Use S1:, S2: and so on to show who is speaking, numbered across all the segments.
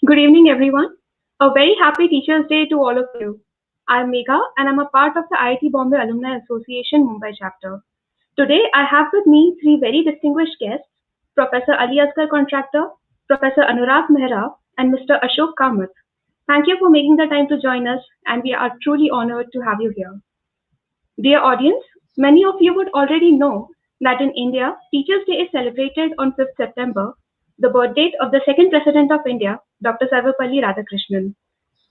S1: Good evening, everyone. A very happy Teachers' Day to all of you. I'm Megha and I'm a part of the IIT Bombay Alumni Association Mumbai chapter. Today, I have with me three very distinguished guests Professor Ali Asgar Contractor, Professor Anurag Mehra, and Mr. Ashok Kamath. Thank you for making the time to join us, and we are truly honored to have you here. Dear audience, many of you would already know that in India, Teachers' Day is celebrated on 5th September, the birth date of the second President of India, Dr. Sarvepalli Radhakrishnan.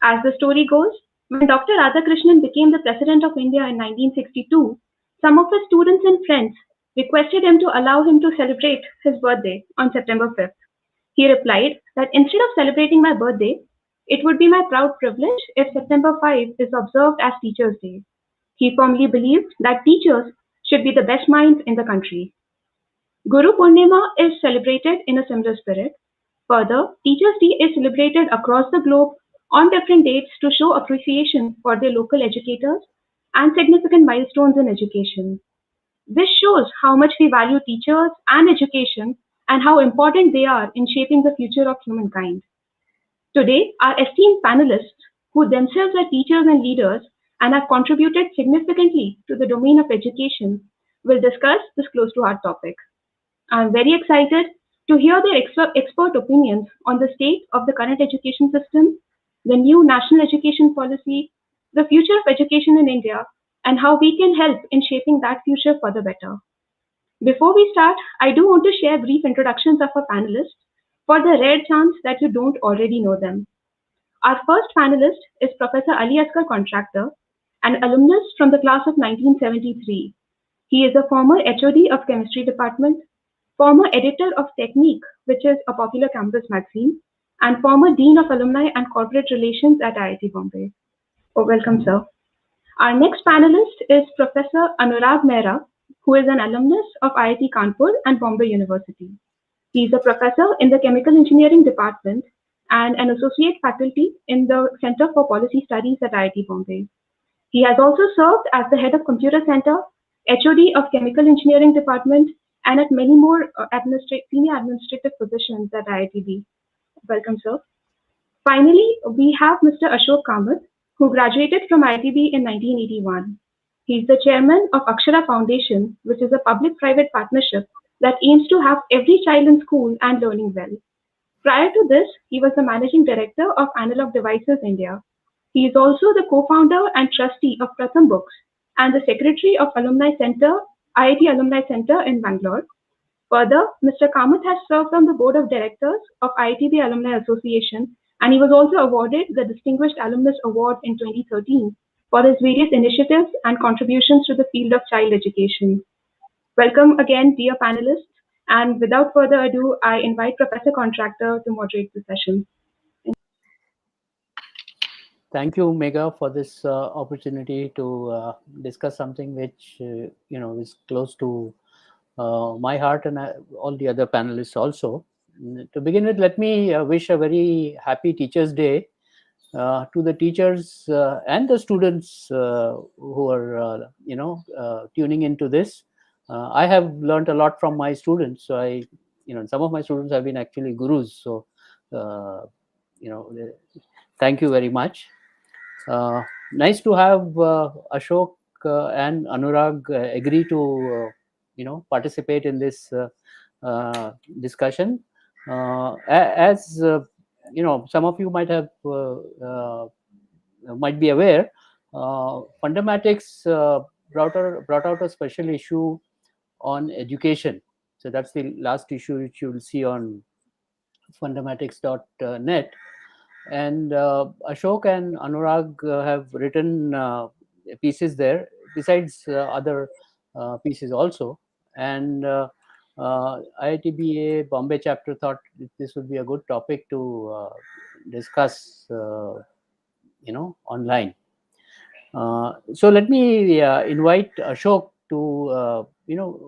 S1: As the story goes, when Dr. Radhakrishnan became the President of India in 1962, some of his students and friends requested him to allow him to celebrate his birthday on September 5th. He replied that instead of celebrating my birthday, it would be my proud privilege if September 5 is observed as Teachers' Day. He firmly believed that teachers should be the best minds in the country. Guru Purnima is celebrated in a similar spirit. Further, Teachers' Day is celebrated across the globe on different dates to show appreciation for their local educators and significant milestones in education. This shows how much we value teachers and education and how important they are in shaping the future of humankind. Today, our esteemed panelists, who themselves are teachers and leaders and have contributed significantly to the domain of education, will discuss this close to heart topic. I am very excited to hear their expert opinions on the state of the current education system, the new national education policy, the future of education in India, and how we can help in shaping that future for the better. Before we start, I do want to share brief introductions of our panelists for the rare chance that you don't already know them. Our first panelist is Professor Ali Asgar Contractor, an alumnus from the class of 1973. He is a former HOD of Chemistry Department, former editor of Technique, which is a popular campus magazine, and former Dean of Alumni and Corporate Relations at IIT Bombay. Oh, welcome, sir. Our next panelist is Professor Anurag Mehra, who is an alumnus of IIT Kanpur and Bombay University. He is a professor in the Chemical Engineering Department and an associate faculty in the Center for Policy Studies at IIT Bombay. He has also served as the head of Computer Center, HOD of Chemical Engineering Department, and at many more senior administrative positions at IITB. Welcome, sir. Finally, we have Mr. Ashok Kamath, who graduated from IITB in 1981. He is the chairman of Akshara Foundation, which is a public-private partnership that aims to have every child in school and learning well. Prior to this, he was the managing director of Analog Devices India. He is also the co-founder and trustee of Pratham Books and the secretary of Alumni Center, IIT Alumni Center in Bangalore. Further, Mr. Kamath has served on the board of directors of IITB Alumni Association, and he was also awarded the Distinguished Alumnus Award in 2013 for his various initiatives and contributions to the field of child education. Welcome again, dear panelists, and without further ado, I invite Professor Contractor to moderate the session.
S2: Thank you, Megha, for this opportunity to discuss something which is close to my heart and all the other panelists also. To begin with, let me wish a very happy Teachers' Day to the teachers and the students who are tuning into this. I have learned a lot from my students. So some of my students have been actually gurus. So thank you very much. Nice to have Ashok and Anurag agree to participate in this discussion. As some of you might be aware, Fundamatics brought out a special issue on education. So that's the last issue which you will see on fundamatics.net. And Ashok and Anurag have written pieces there, besides other pieces also. And IITBA Bombay chapter thought this would be a good topic to discuss, online. So let me invite Ashok to,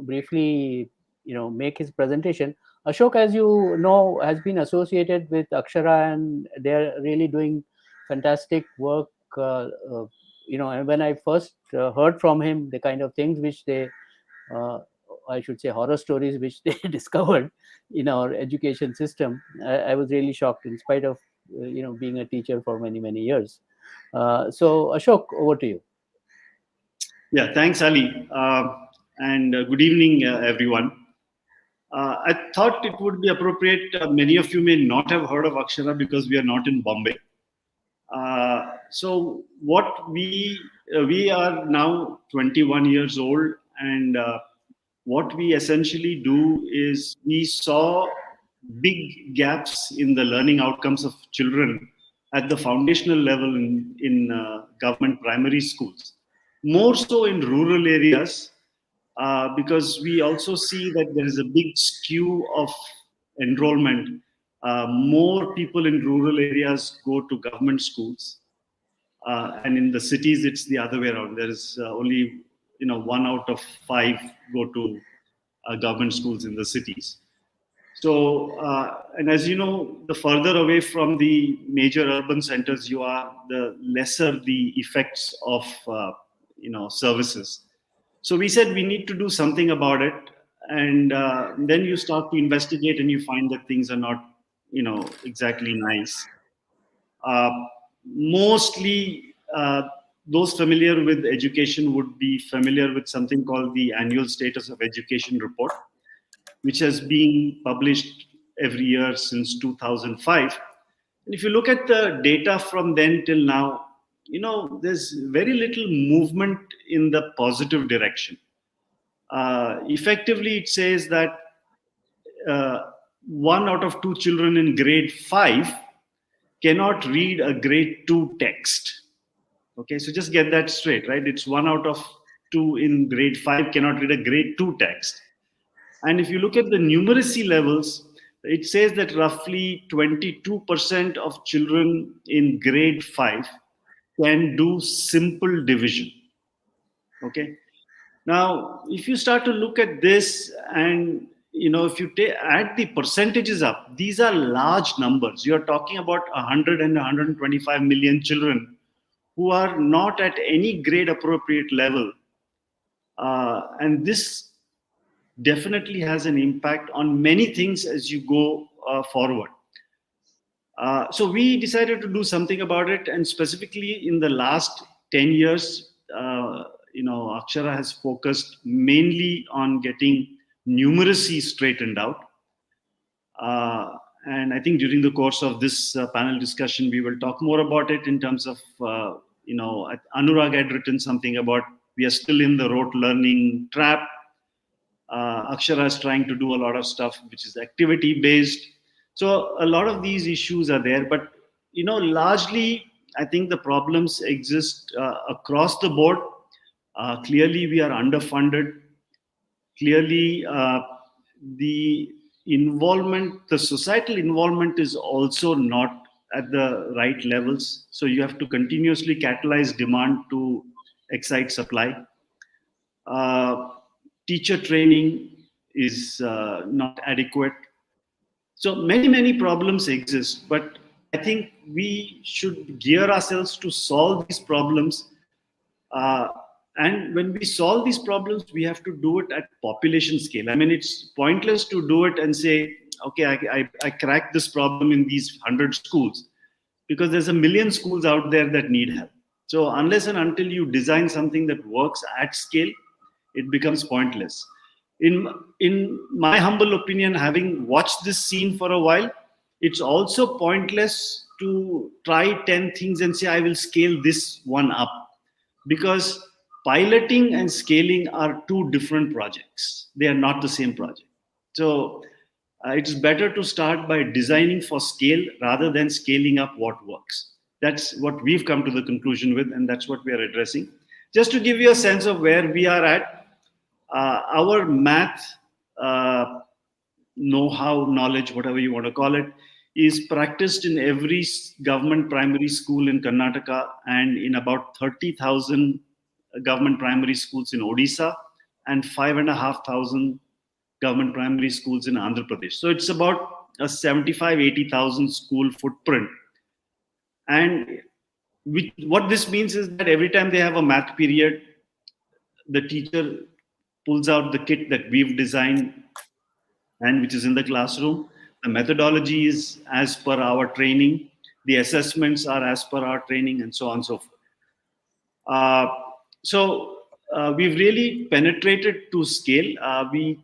S2: briefly, make his presentation. Ashok, as you know, has been associated with Akshara, and they're really doing fantastic work. And when I first heard from him the kind of things which they, I should say, horror stories which they discovered in our education system, I was really shocked. In spite of being a teacher for many, many years. So, Ashok, over to you.
S3: Yeah, thanks, Ali. And good evening, everyone. I thought it would be appropriate. Many of you may not have heard of Akshara because we are not in Bombay. So what we are now 21 years old, and what we essentially do is we saw big gaps in the learning outcomes of children at the foundational level in government primary schools, more so in rural areas, because we also see that there is a big skew of enrollment. More people in rural areas go to government schools, and in the cities it's the other way around. There is only 1 out of 5 go to government schools in the cities. So, and as you know, the further away from the major urban centers you are, the lesser the effects of services. So we said we need to do something about it, and then you start to investigate, and you find that things are not, exactly nice. Uh, Mostly, those familiar with education would be familiar with something called the Annual Status of Education Report, which has been published every year since 2005. And if you look at the data from then till now, there's very little movement in the positive direction. Effectively, it says that 1 out of 2 children in grade 5 cannot read a grade 2 text. Okay, so just get that straight, right? It's 1 out of 2 in grade 5 cannot read a grade 2 text. And if you look at the numeracy levels, it says that roughly 22% of children in grade 5 can do simple division. Okay. Now, if you start to look at this, and if you add the percentages up, these are large numbers. You're talking about 100 and 125 million children who are not at any grade appropriate level. And this definitely has an impact on many things as you go forward. So we decided to do something about it, and specifically in the last 10 years, Akshara has focused mainly on getting numeracy straightened out. And I think during the course of this panel discussion, we will talk more about it in terms of, Anurag had written something about we are still in the rote learning trap. Akshara is trying to do a lot of stuff which is activity based. So a lot of these issues are there, but largely I think the problems exist across the board. Clearly, we are underfunded. Clearly, the the societal involvement is also not at the right levels. So you have to continuously catalyze demand to excite supply. Uh, Teacher training is not adequate. So many problems exist, but I think we should gear ourselves to solve these problems. Uh, and when we solve these problems, we have to do it at population scale. I mean, it's pointless to do it and say, okay, I cracked this problem in these 100 schools, because there's a million schools out there that need help. So unless and until you design something that works at scale, it becomes pointless. In my humble opinion, having watched this scene for a while, it's also pointless to try 10 things and say I will scale this one up, because piloting and scaling are two different projects. They are not the same project. So it's better to start by designing for scale rather than scaling up what works. That's what we've come to the conclusion with, and that's what we are addressing. Just to give you a sense of where we are at, our math know-how, knowledge, whatever you want to call it, is practiced in every government primary school in Karnataka and in about 30,000 government primary schools in Odisha and 5,500 government primary schools in Andhra Pradesh. So it's about a 75-80,000 school footprint. And what this means is that every time they have a math period, the teacher pulls out the kit that we've designed and which is in the classroom. The methodology is as per our training. The assessments are as per our training, and so on and so forth. Uh, so we've really penetrated to scale. We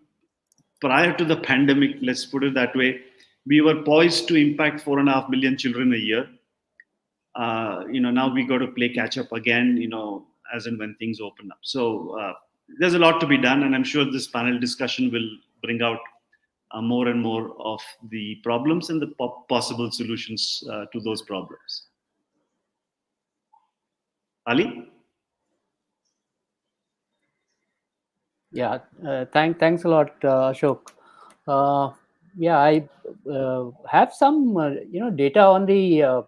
S3: Prior to the pandemic, let's put it that way, we were poised to impact 4.5 million children a year. Now we got to play catch up again, as and when things open up. So there's a lot to be done, and I'm sure this panel discussion will bring out more and more of the problems and the possible solutions to those problems. Ali?
S2: Yeah, thanks a lot, Ashok. Yeah, I have some data on the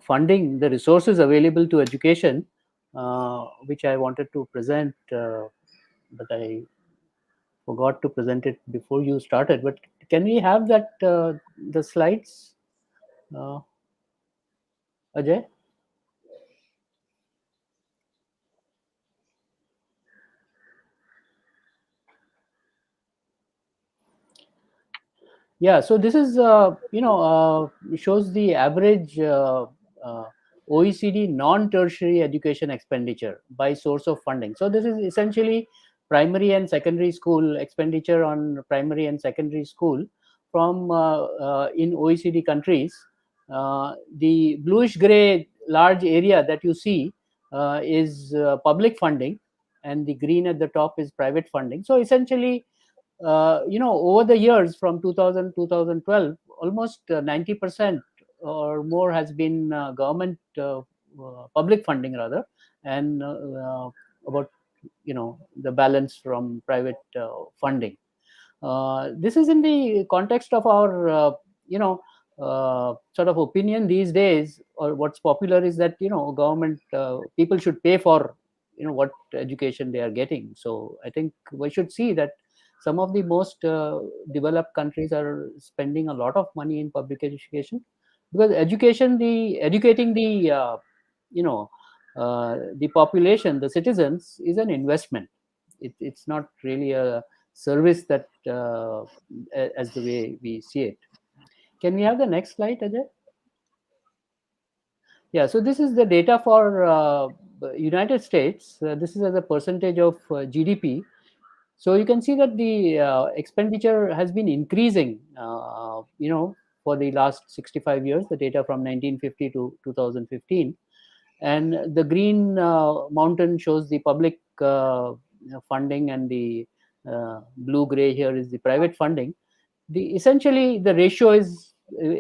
S2: funding, the resources available to education, which I wanted to present, but I forgot to present it before you started. But can we have that the slides, Ajay? Yeah, so this is shows the average OECD non-tertiary education expenditure by source of funding. So this is essentially primary and secondary school expenditure on primary and secondary school from in OECD countries. The bluish gray large area that you see is public funding, and the green at the top is private funding. So essentially, over the years from 2000 2012, almost 90% or more has been government public funding rather, and about the balance from private funding. This is in the context of our sort of opinion these days, or what's popular is that government people should pay for what education they are getting. So I think we should see that some of the most developed countries are spending a lot of money in public education, because educating the population, the citizens, is an investment. It's not really a service that as the way we see it. Can we have the next slide, Ajay? Yeah, so this is the data for United States. This is as a percentage of GDP. So you can see that the expenditure has been increasing, for the last 65 years, the data from 1950 to 2015. And the green mountain shows the public funding, and the blue-gray here is the private funding. Essentially the ratio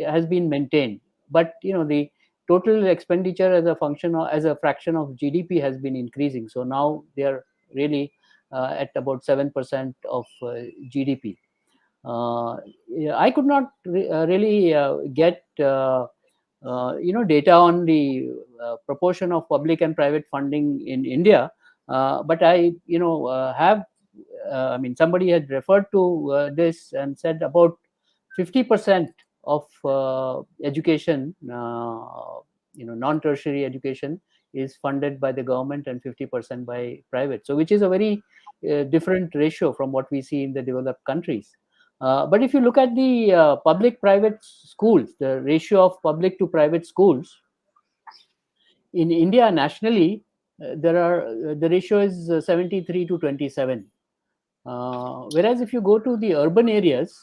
S2: has been maintained, but the total expenditure as a function or as a fraction of GDP has been increasing. So now they are really at about 7% of GDP. Yeah, I could not really get data on the proportion of public and private funding in India, but I have I mean, somebody had referred to this and said about 50% of education, non-tertiary education, is funded by the government and 50% by private. So which is a very different ratio from what we see in the developed countries. But if you look at the public-private schools, the ratio of public to private schools in India nationally, the ratio is 73 to 27. Whereas if you go to the urban areas,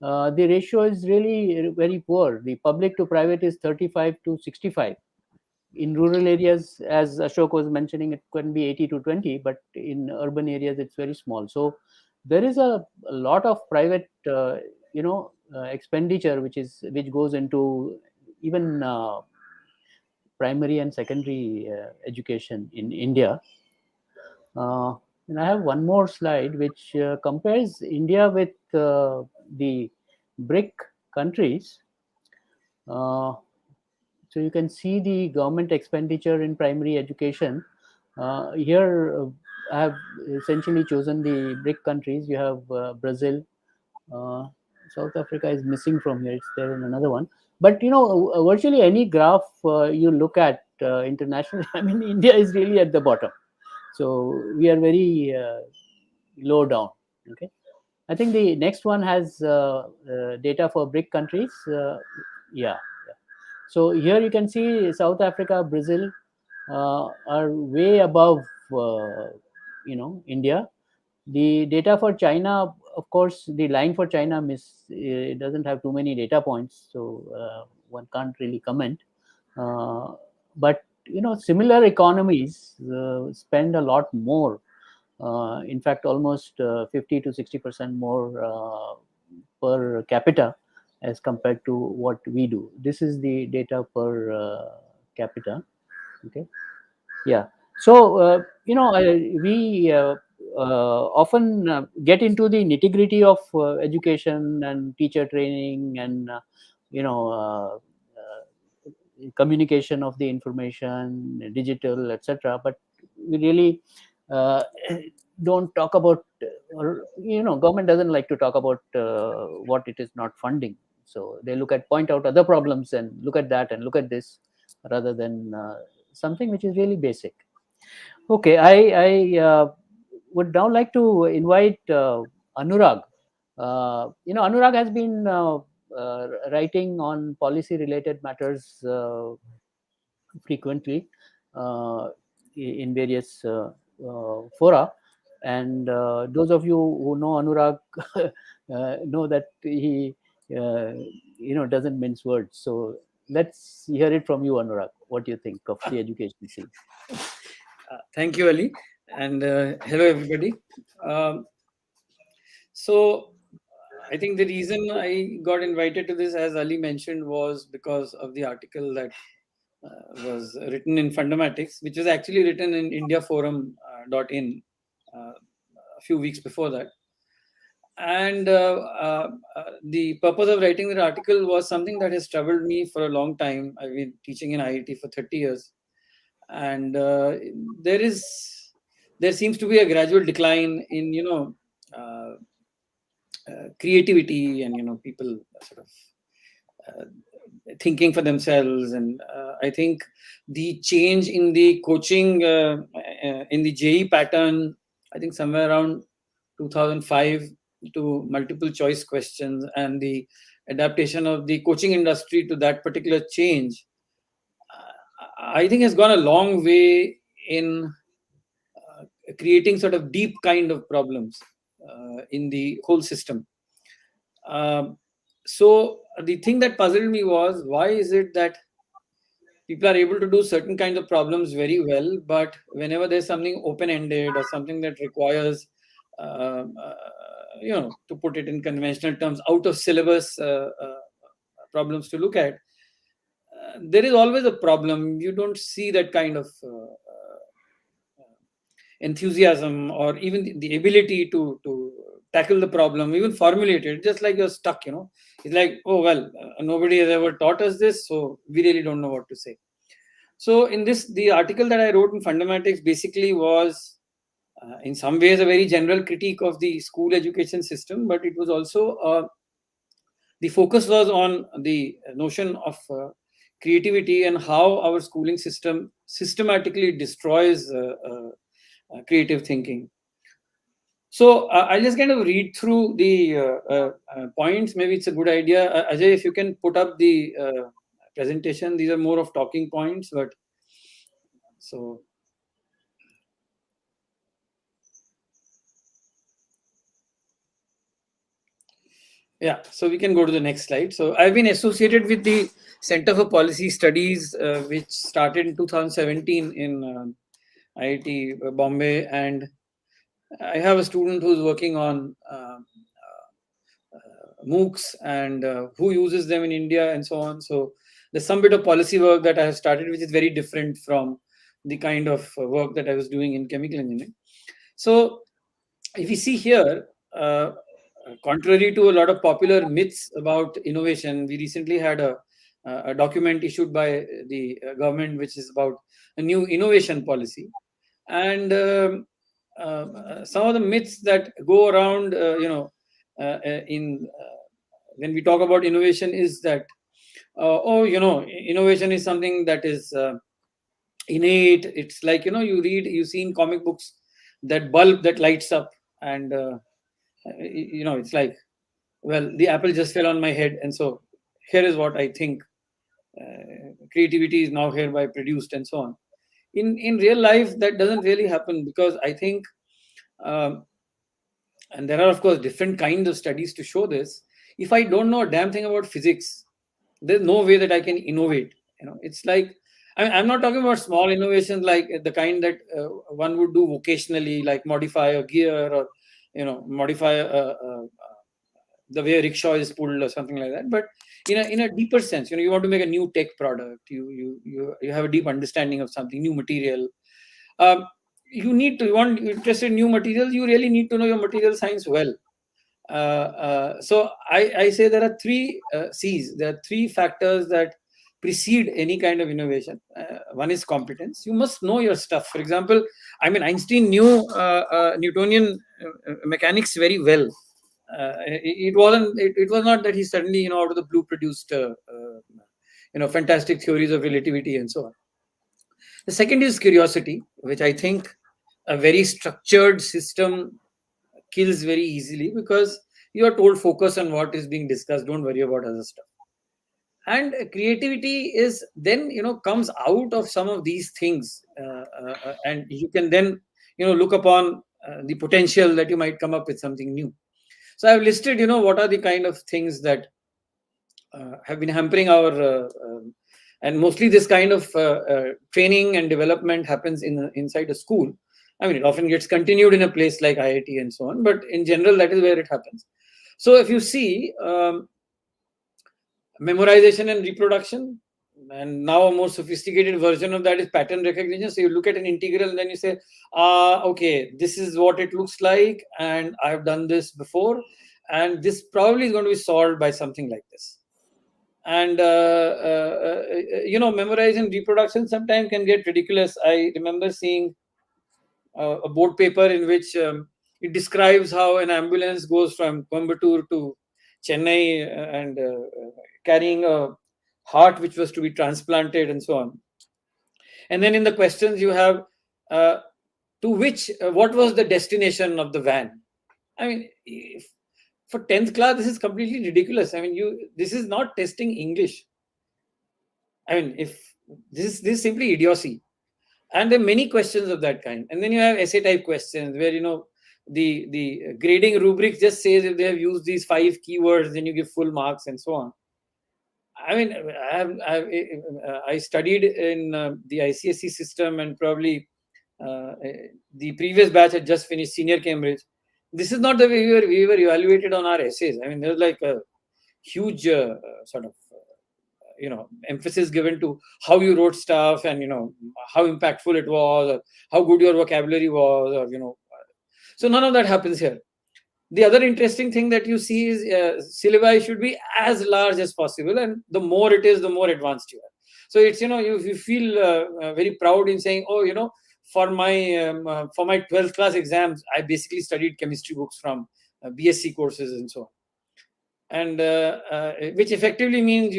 S2: the ratio is really very poor. The public to private is 35 to 65. In rural areas, as Ashok was mentioning, it can be 80 to 20, but in urban areas, it's very small. So there is a lot of private, expenditure which goes into even primary and secondary education in India. And I have one more slide which compares India with the BRIC countries. So you can see the government expenditure in primary education. Here I have essentially chosen the BRIC countries. You have Brazil. South Africa is missing from here. It's there in another one. But virtually any graph you look at internationally, I mean, India is really at the bottom. So we are very low down. Okay. I think the next one has data for BRIC countries. Yeah. So here you can see South Africa, Brazil are way above, India. The data for China, of course, the line for China it doesn't have too many data points, so one can't really comment. But similar economies spend a lot more. In fact, almost 50 to 60% more per capita as compared to what we do. This is the data per capita. Okay. Yeah. So we often get into the nitty gritty of education and teacher training and you know uh, communication of the information, digital, etc. But we really uh, don't talk about, or government doesn't like to talk about what it is not funding. So they point out other problems and look at that and look at this, rather than something which is really basic. Okay, I would now like to invite Anurag. Anurag has been writing on policy-related matters frequently uh, in various fora, and those of you who know Anurag know that he doesn't mince words. So let's hear it from you, Anurag. What do you think of the education scene?
S4: Thank you, Ali, and hello, everybody. So, I think the reason I got invited to this, as Ali mentioned, was because of the article that was written in Fundamatics, which was actually written in IndiaForum.in a few weeks before that. And the purpose of writing that article was something that has troubled me for a long time. I've been teaching in IIT for 30 years. And there seems to be a gradual decline in creativity and people sort of thinking for themselves. And I think the change in the coaching in the JE pattern, I think somewhere around 2005, to multiple choice questions, and the adaptation of the coaching industry to that particular change, I think has gone a long way in creating sort of deep kind of problems in the whole system. So the thing that puzzled me was, why is it that people are able to do certain kinds of problems very well, but whenever there's something open-ended or something that requires, to put it in conventional terms, out of syllabus problems to look at, there is always a problem. You don't see that kind of enthusiasm, or even the ability to tackle the problem, even formulate it. Just like you're stuck. It's like, oh well, nobody has ever taught us this, so we really don't know what to say. So in this, the article that I wrote in Fundamatics basically was in some ways a very general critique of the school education system, but it was also the focus was on the notion of creativity and how our schooling system systematically destroys creative thinking. So I'll just kind of read through the points. Maybe it's a good idea. Ajay, if you can put up the presentation. These are more of talking points, but so. Yeah, so we can go to the next slide. So I've been associated with the Center for Policy Studies, which started in 2017 in IIT Bombay, and I have a student who's working on MOOCs and who uses them in India and so on. So there's some bit of policy work that I have started, which is very different from the kind of work that I was doing in chemical engineering. So if you see here, contrary to a lot of popular myths about innovation, we recently had a document issued by the government, which is about a new innovation policy. And some of the myths that go around, when we talk about innovation, is that, innovation is something that is innate. It's like, you see in comic books that bulb that lights up, and It's like, well, the apple just fell on my head, and so here is what I think creativity is now hereby produced, and so on. In real life, that doesn't really happen, because I think, um, and there are of course different kinds of studies to show this. If I don't know a damn thing about physics, there's no way that I can innovate. It's like, I'm not talking about small innovations like the kind that one would do vocationally, like modify a gear, or modify the way a rickshaw is pulled or something like that. But in a deeper sense, you want to make a new tech product. You have a deep understanding of something, new material. Um, you're interested in new materials. You really need to know your material science well. So I say there are three C's. There are three factors that precede any kind of innovation. One is competence. You must know your stuff. For example, Einstein knew Newtonian mechanics very well. It was not that he suddenly, out of the blue, produced fantastic theories of relativity and so on. The second is curiosity, which I think a very structured system kills very easily, because you are told focus on what is being discussed, don't worry about other stuff. And creativity is then, comes out of some of these things, and you can then, look upon the potential that you might come up with something new. So I've listed, what are the kind of things that have been hampering our and mostly this kind of training and development happens inside a school. It often gets continued in a place like IIT and so on, but in general, that is where it happens. So if you see, memorization and reproduction, and now a more sophisticated version of that is pattern recognition. So you look at an integral and then you say, okay, this is what it looks like, and I've done this before, and this probably is going to be solved by something like this. And memorizing reproduction sometimes can get ridiculous. I remember seeing a board paper in which it describes how an ambulance goes from Coimbatore to Chennai and carrying a heart which was to be transplanted and so on. And then in the questions you have what was the destination of the van? For 10th class, this is completely ridiculous. This is not testing English. If this is simply idiocy. And there are many questions of that kind. And then you have essay type questions where, the grading rubric just says if they have used these 5 keywords, then you give full marks and so on. I studied in the ICSE system, and probably the previous batch had just finished senior Cambridge. This is not the way we were evaluated on our essays. There's like a huge sort of emphasis given to how you wrote stuff, and how impactful it was, or how good your vocabulary was, or so none of that happens here. The other interesting thing that you see is syllabi should be as large as possible, and the more it is, the more advanced you are. So it's you feel very proud in saying, oh, for my 12th class exams, I basically studied chemistry books from BSc courses and so on, and which effectively means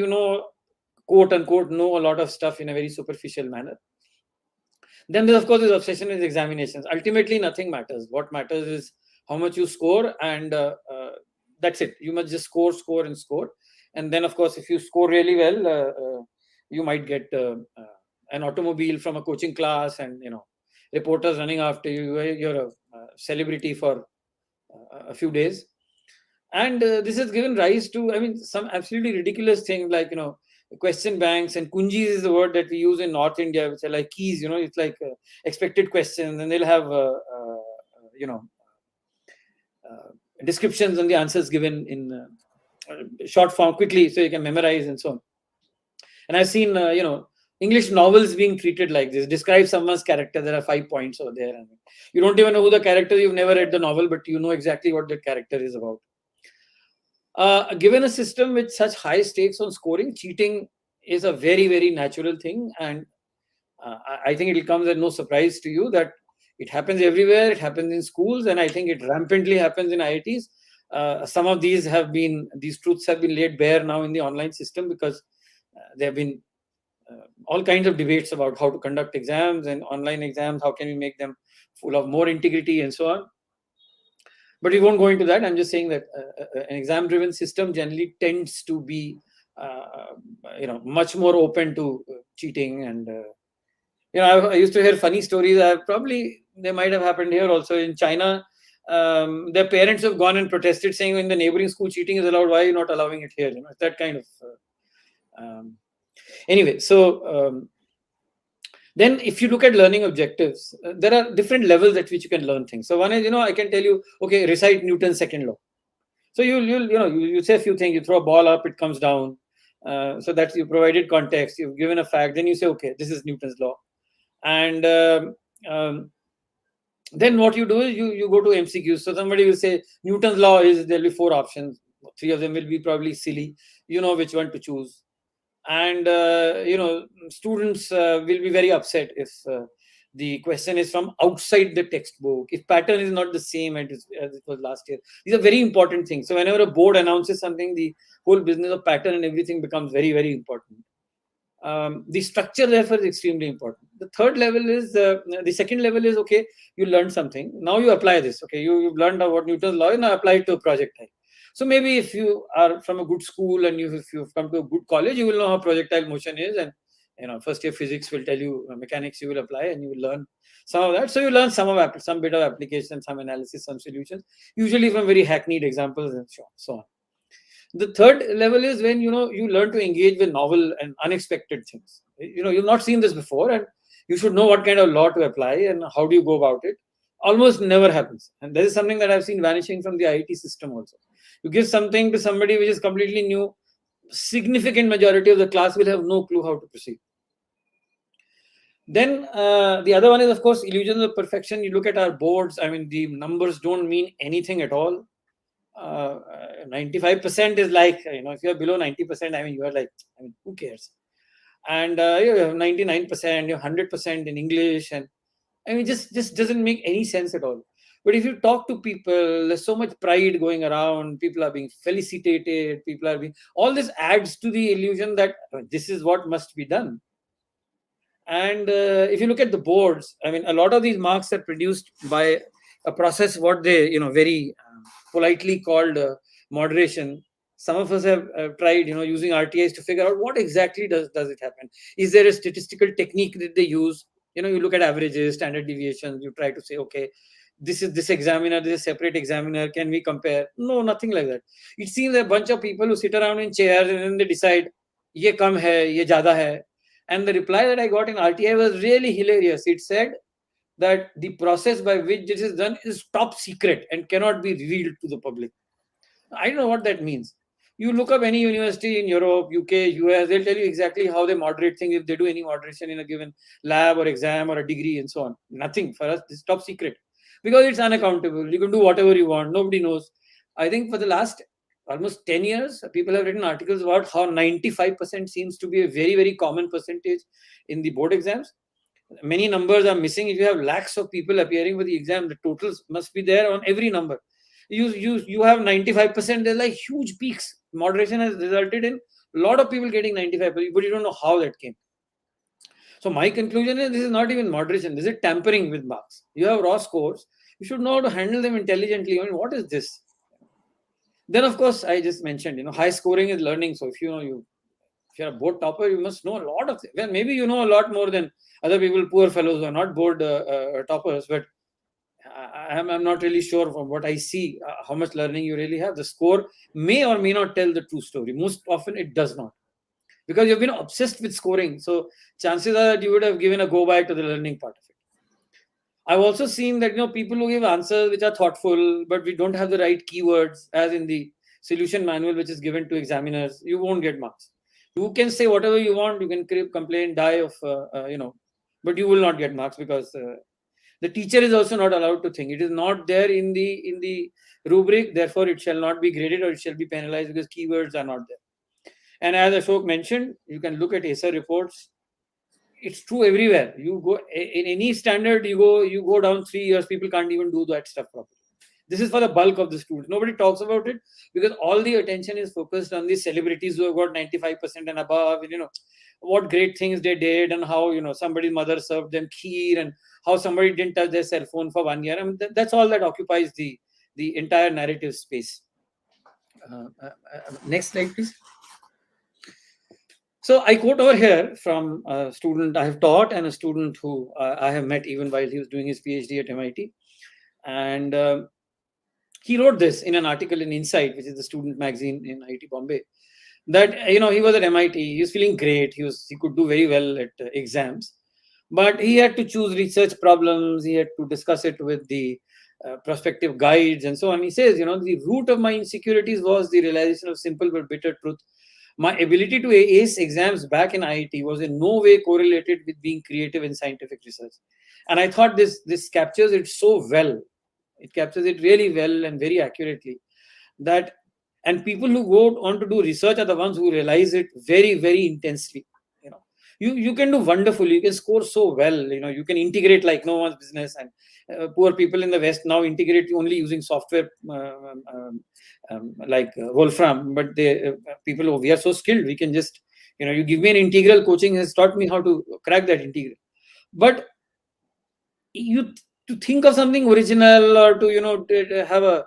S4: quote unquote know a lot of stuff in a very superficial manner. Then there's of course this obsession with examinations. Ultimately, nothing matters. What matters is how much you score, and that's it. You must just score, and score. And then, of course, if you score really well, you might get an automobile from a coaching class, and reporters running after you. You're a celebrity for a few days. And this has given rise to, some absolutely ridiculous things like, question banks, and kunjis is the word that we use in North India, which are like keys. It's like expected questions, and they'll have descriptions and the answers given in short form quickly, so you can memorize and so on. And I've seen English novels being treated like this. Describe someone's character, there are 5 points over there, and you don't even know who the character is. You've never read the novel, but you know exactly what that character is about. Given a system with such high stakes on scoring, cheating is a very, very natural thing. And I think it will come as no surprise to you that it happens everywhere. It happens in schools, and I think it rampantly happens in IITs. Some of these truths have been laid bare now in the online system, because there have been all kinds of debates about how to conduct exams and online exams. How can we make them full of more integrity and so on? But we won't go into that. I'm just saying that an exam-driven system generally tends to be, much more open to cheating. And I used to hear funny stories. They might have happened here also in China. Their parents have gone and protested, saying in the neighboring school cheating is allowed. Why are you not allowing it here? That kind of. Anyway, so then if you look at learning objectives, there are different levels at which you can learn things. So one is, I can tell you, okay, recite Newton's second law. So you say a few things. You throw a ball up, it comes down. So that's, you provided context. You've given a fact. Then you say, okay, this is Newton's law. And then what you do is you go to MCQs. So somebody will say Newton's law is, there'll be 4 options. 3 of them will be probably silly. You know which one to choose. And students will be very upset if the question is from outside the textbook, if pattern is not the same as it was last year. These are very important things. So whenever a board announces something, the whole business of pattern and everything becomes very, very important. The structure therefore is extremely important. The third level is, the second level is, okay, you learned something. Now you apply this. Okay, you've learned what Newton's law is, now apply it to a projectile. So maybe if you are from a good school and if you've come to a good college, you will know how projectile motion is. And first year physics will tell you, mechanics you will apply, and you will learn some of that. So you learn some bit of application, some analysis, some solutions, usually from very hackneyed examples and so on. The third level is when you learn to engage with novel and unexpected things. You've not seen this before, and you should know what kind of law to apply and how do you go about it. Almost never happens, and this is something that I've seen vanishing from the IIT system also. You give something to somebody which is completely new, significant majority of the class will have no clue how to proceed. Then the other one is, of course, illusions of perfection. You look at our boards. I mean, the numbers don't mean anything at all. 95% is like, if you're below 90%, I mean, you are like, who cares? And you have 99%, you have 100% in English, and I mean, just doesn't make any sense at all. But if you talk to people, there's so much pride going around. People are being felicitated. All this adds to the illusion that this is what must be done. And if you look at the boards, I mean, a lot of these marks are produced by a process, what they, very politely called moderation. Some of us have tried, using RTIs to figure out what exactly does it happen. Is there a statistical technique that they use? You look at averages, standard deviations. You try to say, okay, this is this examiner, this is a separate examiner. Can we compare? No, nothing like that. It seems a bunch of people who sit around in chairs and then they decide, ye kam hai, ye jada hai. And the reply that I got in RTI was really hilarious. It said that the process by which this is done is top secret and cannot be revealed to the public. I don't know what that means. You look up any university in Europe, UK, US, they'll tell you exactly how they moderate things, if they do any moderation in a given lab or exam or a degree and so on. Nothing. For us, this is top secret. Because it's unaccountable. You can do whatever you want. Nobody knows. I think for the last almost 10 years, people have written articles about how 95% seems to be a very, very common percentage in the board exams. Many numbers are missing. If you have lakhs of people appearing for the exam, the totals must be there on every number. You have 95%. They're like huge peaks. Moderation has resulted in a lot of people getting 95%, but you don't know how that came. So my conclusion is, this is not even moderation. This is tampering with marks. You have raw scores. You should know how to handle them intelligently. I mean, what is this? Then, of course, I just mentioned, high scoring is learning. So if you're a board topper, you must know a lot of things. Well, maybe you know a lot more than other people, poor fellows who are not board toppers. But I'm not really sure from what I see how much learning you really have. The score may or may not tell the true story. Most often it does not, because you've been obsessed with scoring. So chances are that you would have given a go by to the learning part of it. I've also seen that people who give answers which are thoughtful, but we don't have the right keywords, as in the solution manual which is given to examiners, you won't get marks. You can say whatever you want. You can complain, die of but you will not get marks, because the teacher is also not allowed to think. It is not there in the rubric. Therefore, it shall not be graded or it shall be penalized, because keywords are not there. And as Ashok mentioned, you can look at ASA reports. It's true everywhere. You go in any standard, you go down 3 years, people can't even do that stuff properly. This is for the bulk of the students. Nobody talks about it, because all the attention is focused on the celebrities who have got 95% and above. What great things they did, and how somebody's mother served them kheer, and how somebody didn't touch their cell phone for 1 year. I mean, that's all that occupies the the entire narrative space. Next slide, please. So I quote over here from a student I have taught and a student who I have met even while he was doing his PhD at MIT. And he wrote this in an article in Insight, which is the student magazine in IIT Bombay, that he was at MIT, he was feeling great, he could do very well at exams, but he had to choose research problems, he had to discuss it with the prospective guides and so on. He says, the root of my insecurities was the realization of simple but bitter truth. My ability to ace exams back in IIT was in no way correlated with being creative in scientific research. And I thought this captures it so well. It captures it really well and very accurately. And people who go on to do research are the ones who realize it very, very intensely. You can do wonderful. You can score so well. You can integrate like no one's business. And poor people in the West now integrate only using software like Wolfram. But people, we are so skilled. We can just, you give me an integral. Coaching has taught me how to crack that integral. But to think of something original, or to have a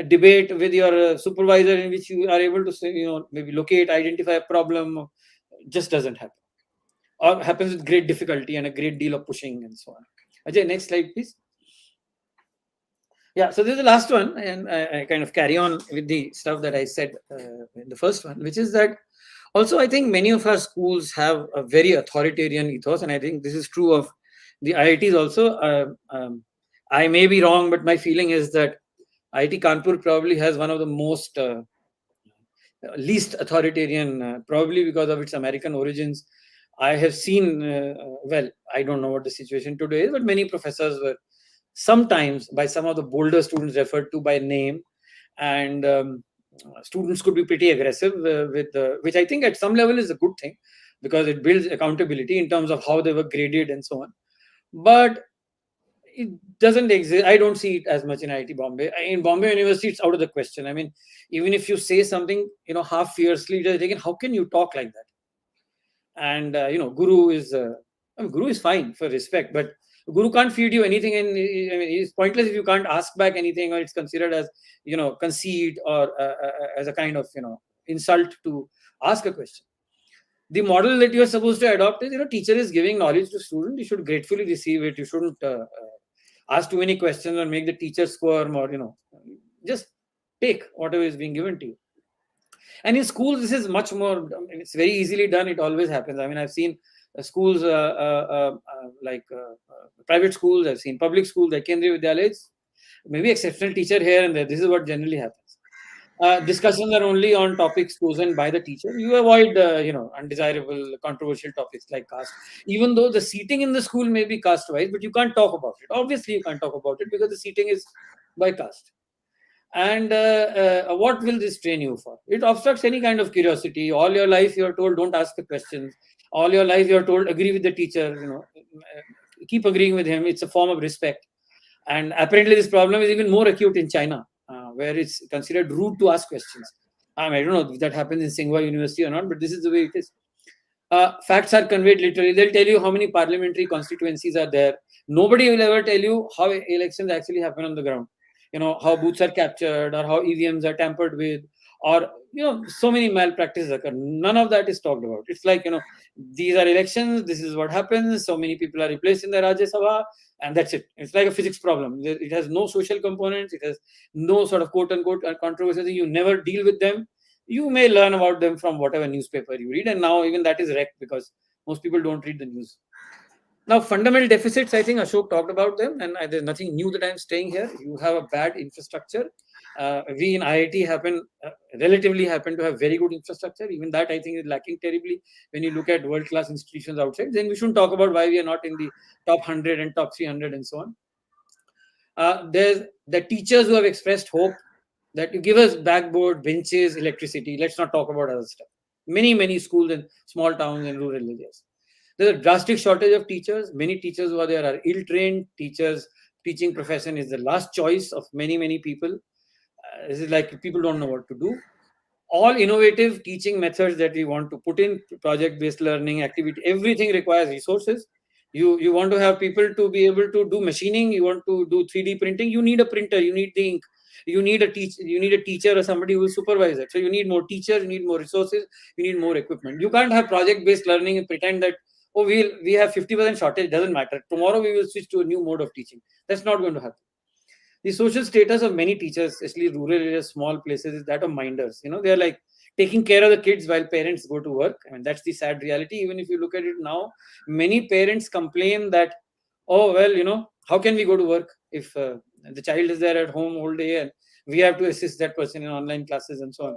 S4: debate with your supervisor in which you are able to say, maybe locate, identify a problem, just doesn't happen, or happens with great difficulty and a great deal of pushing and so on. Ajay, next slide, please. Yeah, so this is the last one, and I kind of carry on with the stuff that I said in the first one, which is that also I think many of our schools have a very authoritarian ethos, and I think this is true of the IITs also. I may be wrong, but my feeling is that IIT Kanpur probably has one of the most least authoritarian, probably because of its American origins. I have seen, I don't know what the situation today is, but many professors were sometimes by some of the bolder students referred to by name, and students could be pretty aggressive which I think at some level is a good thing, because it builds accountability in terms of how they were graded and so on. But it doesn't exist. I don't see it as much in IIT Bombay. In Bombay University, it's out of the question. I mean, even if you say something, half fiercely, they're thinking, how can you talk like that? And Guru is fine for respect, but Guru can't feed you anything, and it's pointless if you can't ask back anything, or it's considered as conceit, or as a kind of insult to ask a question. The model that you are supposed to adopt is, teacher is giving knowledge to student, you should gratefully receive it. You shouldn't ask too many questions or make the teacher squirm, or just take whatever is being given to you. And in schools, this is much more, it's very easily done. It always happens. I mean, I've seen schools like private schools, I've seen public schools like Kendriya Vidyalays, maybe exceptional teacher here and there. This is what generally happens. Discussions are only on topics chosen by the teacher. You avoid, undesirable, controversial topics like caste. Even though the seating in the school may be caste-wise, but you can't talk about it. Obviously, you can't talk about it because the seating is by caste. And what will this train you for? It obstructs any kind of curiosity. All your life, you are told, don't ask the questions. All your life, you are told, agree with the teacher. Keep agreeing with him. It's a form of respect. And apparently, this problem is even more acute in China, where it's considered rude to ask questions. I don't know if that happens in Tsinghua University or not, but this is the way it is. Facts are conveyed literally. They'll tell you how many parliamentary constituencies are there. Nobody will ever tell you how elections actually happen on the ground. How booths are captured, or how EVMs are tampered with, or so many malpractices occur. None of that is talked about. It's like, these are elections, this is what happens, so many people are replaced in the Rajya Sabha, and that's it. It's like a physics problem. It has no social components, it has no sort of quote unquote controversy. You never deal with them. You may learn about them from whatever newspaper you read, and now even that is wrecked because most people don't read the news. Now, fundamental deficits, I think Ashok talked about them, and there's nothing new that I'm saying here. You have a bad infrastructure. We in IIT relatively happen to have very good infrastructure. Even that, I think, is lacking terribly when you look at world-class institutions outside. Then we shouldn't talk about why we are not in the top 100 and top 300 and so on. There's the teachers who have expressed hope that you give us backboard, benches, electricity. Let's not talk about other stuff. Many, many schools in small towns and rural areas. There's a drastic shortage of teachers. Many teachers who are there are ill-trained teachers. Teaching profession is the last choice of many, many people. This is like people don't know what to do. All innovative teaching methods that we want to put in, project-based learning, activity, everything requires resources. You want to have people to be able to do machining. You want to do 3D printing. You need a printer. You need the ink. you need a teacher or somebody who will supervise it. So you need more teachers, you need more resources, you need more equipment. You can't have project-based learning and pretend that, oh, we have 50% shortage, doesn't matter. Tomorrow we will switch to a new mode of teaching. That's not going to happen. The social status of many teachers, especially rural areas, small places, is that of minders. They're like taking care of the kids while parents go to work. I mean, that's the sad reality. Even if you look at it now, many parents complain that, oh, well, how can we go to work if the child is there at home all day and we have to assist that person in online classes and so on.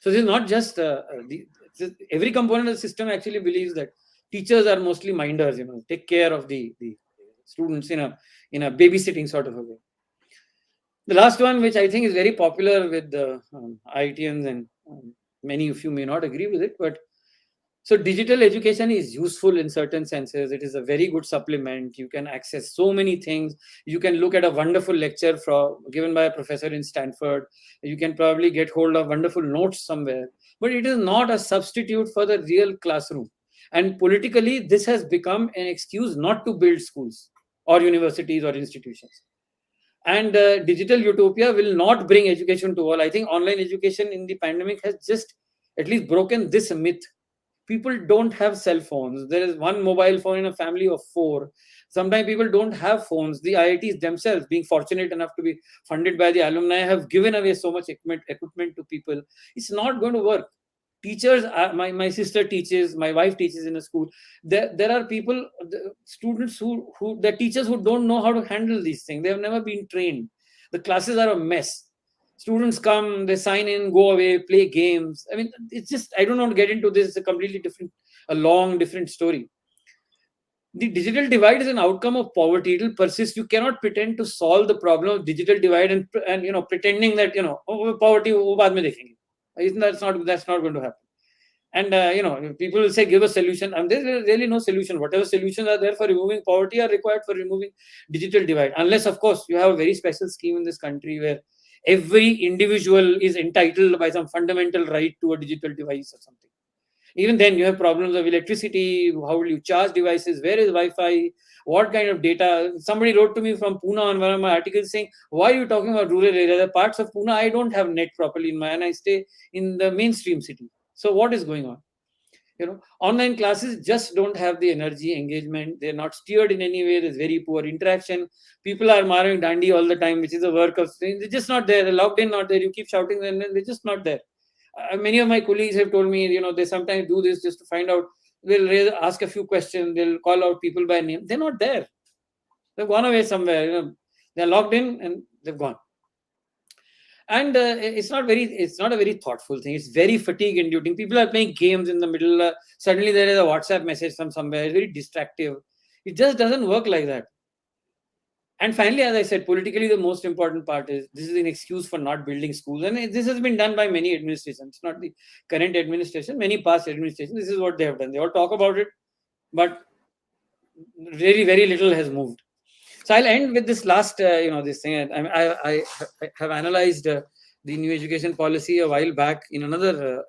S4: So this is not just every component of the system actually believes that teachers are mostly minders, take care of the students in a babysitting sort of a way. The last one, which I think is very popular with the IITians, and many of you may not agree with it, but so digital education is useful in certain senses. It is a very good supplement. You can access so many things. You can look at a wonderful lecture given by a professor in Stanford. You can probably get hold of wonderful notes somewhere. But it is not a substitute for the real classroom. And politically, this has become an excuse not to build schools or universities or institutions. And digital utopia will not bring education to all. I think online education in the pandemic has just at least broken this myth. People don't have cell phones. There is one mobile phone in a family of 4. Sometimes people don't have phones. The IITs themselves, being fortunate enough to be funded by the alumni, have given away so much equipment to people. It's not going to work. Teachers, my sister teaches, my wife teaches in a school. There are people, students the teachers who don't know how to handle these things. They have never been trained. The classes are a mess. Students come, they sign in, go away, play games. I mean, it's just, I don't want to get into this. It's a completely different story. The digital divide is an outcome of poverty. It will persist. You cannot pretend to solve the problem of digital divide and pretending that, poverty, wo baad mein dekhenge. That's not going to happen. And people will say, give a solution. And there's really no solution. Whatever solutions are there for removing poverty are required for removing digital divide. Unless, of course, you have a very special scheme in this country where every individual is entitled by some fundamental right to a digital device or something. Even then, you have problems of electricity. How will you charge devices? Where is Wi-Fi? What kind of data? Somebody wrote to me from Pune on one of my articles saying, why are you talking about rural areas? The parts of Pune, I don't have net properly and I stay in the mainstream city. So what is going on? Online classes just don't have the energy, engagement. They're not steered in any way. There's very poor interaction. People are marring dandy all the time, which is a work of, they're just not there. They're logged in, not there. You keep shouting, and they're just not there. Many of my colleagues have told me, they sometimes do this just to find out. They'll ask a few questions. They'll call out people by name. They're not there. They've gone away somewhere. They're logged in and they've gone. And it's not a very thoughtful thing. It's very fatigue inducing. People are playing games in the middle. Suddenly there is a WhatsApp message from somewhere. It's very distractive. It just doesn't work like that. And finally, as I said, politically, the most important part is this is an excuse for not building schools. And this has been done by many administrations, not the current administration, many past administrations. This is what they have done. They all talk about it, but really very little has moved. So I'll end with this last, this thing. I have analyzed the new education policy a while back in another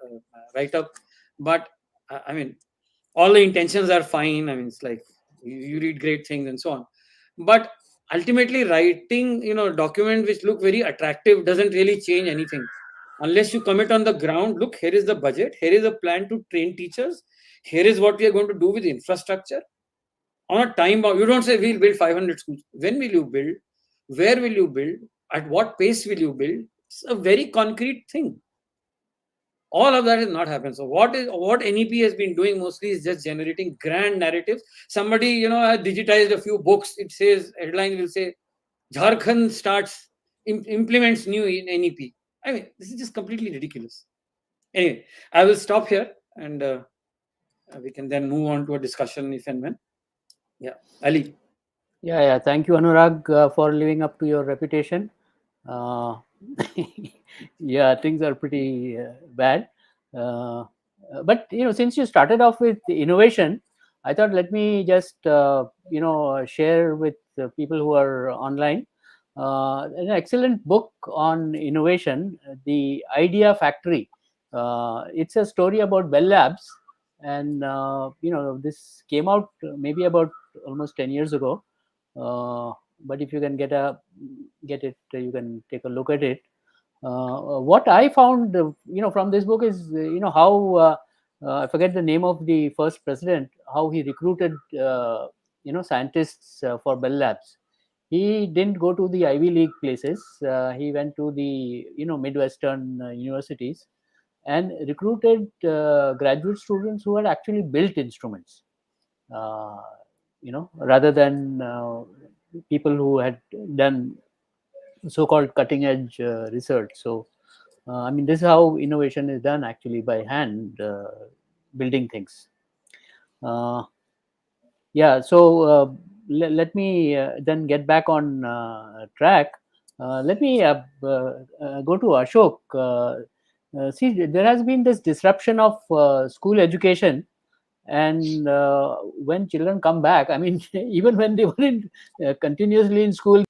S4: write-up, but I mean, all the intentions are fine. I mean, it's like you read great things and so on, but ultimately writing, document which look very attractive doesn't really change anything unless you commit on the ground. Look, here is the budget. Here is a plan to train teachers. Here is what we are going to do with the infrastructure. On a time bound, you don't say we'll build 500 schools. When will you build? Where will you build? At what pace will you build? It's a very concrete thing. All of that has not happened. So what NEP has been doing mostly is just generating grand narratives. Somebody, has digitized a few books. It says, headline will say, Jharkhand implements new in NEP. I mean, this is just completely ridiculous. Anyway, I will stop here and we can then move on to a discussion if and when. Yeah, Ali.
S2: Yeah. Thank you, Anurag, for living up to your reputation. Yeah, things are pretty bad. But since you started off with innovation, I thought let me just share with the people who are online an excellent book on innovation, The Idea Factory. It's a story about Bell Labs, and this came out maybe about almost 10 years ago. But if you can get a get it, you can take a look at it. What I found, from this book is, how I forget the name of the first president, how he recruited, scientists for Bell Labs. He didn't go to the Ivy League places. He went to the, Midwestern universities and recruited graduate students who had actually built instruments, uh, rather than people who had done so-called cutting-edge research. So, this is how innovation is done, actually, by hand, building things. Yeah. So let me then get back on track. Let me go to Ashok. See, there has been this disruption of school education, and when children come back, even when they were continuously in school,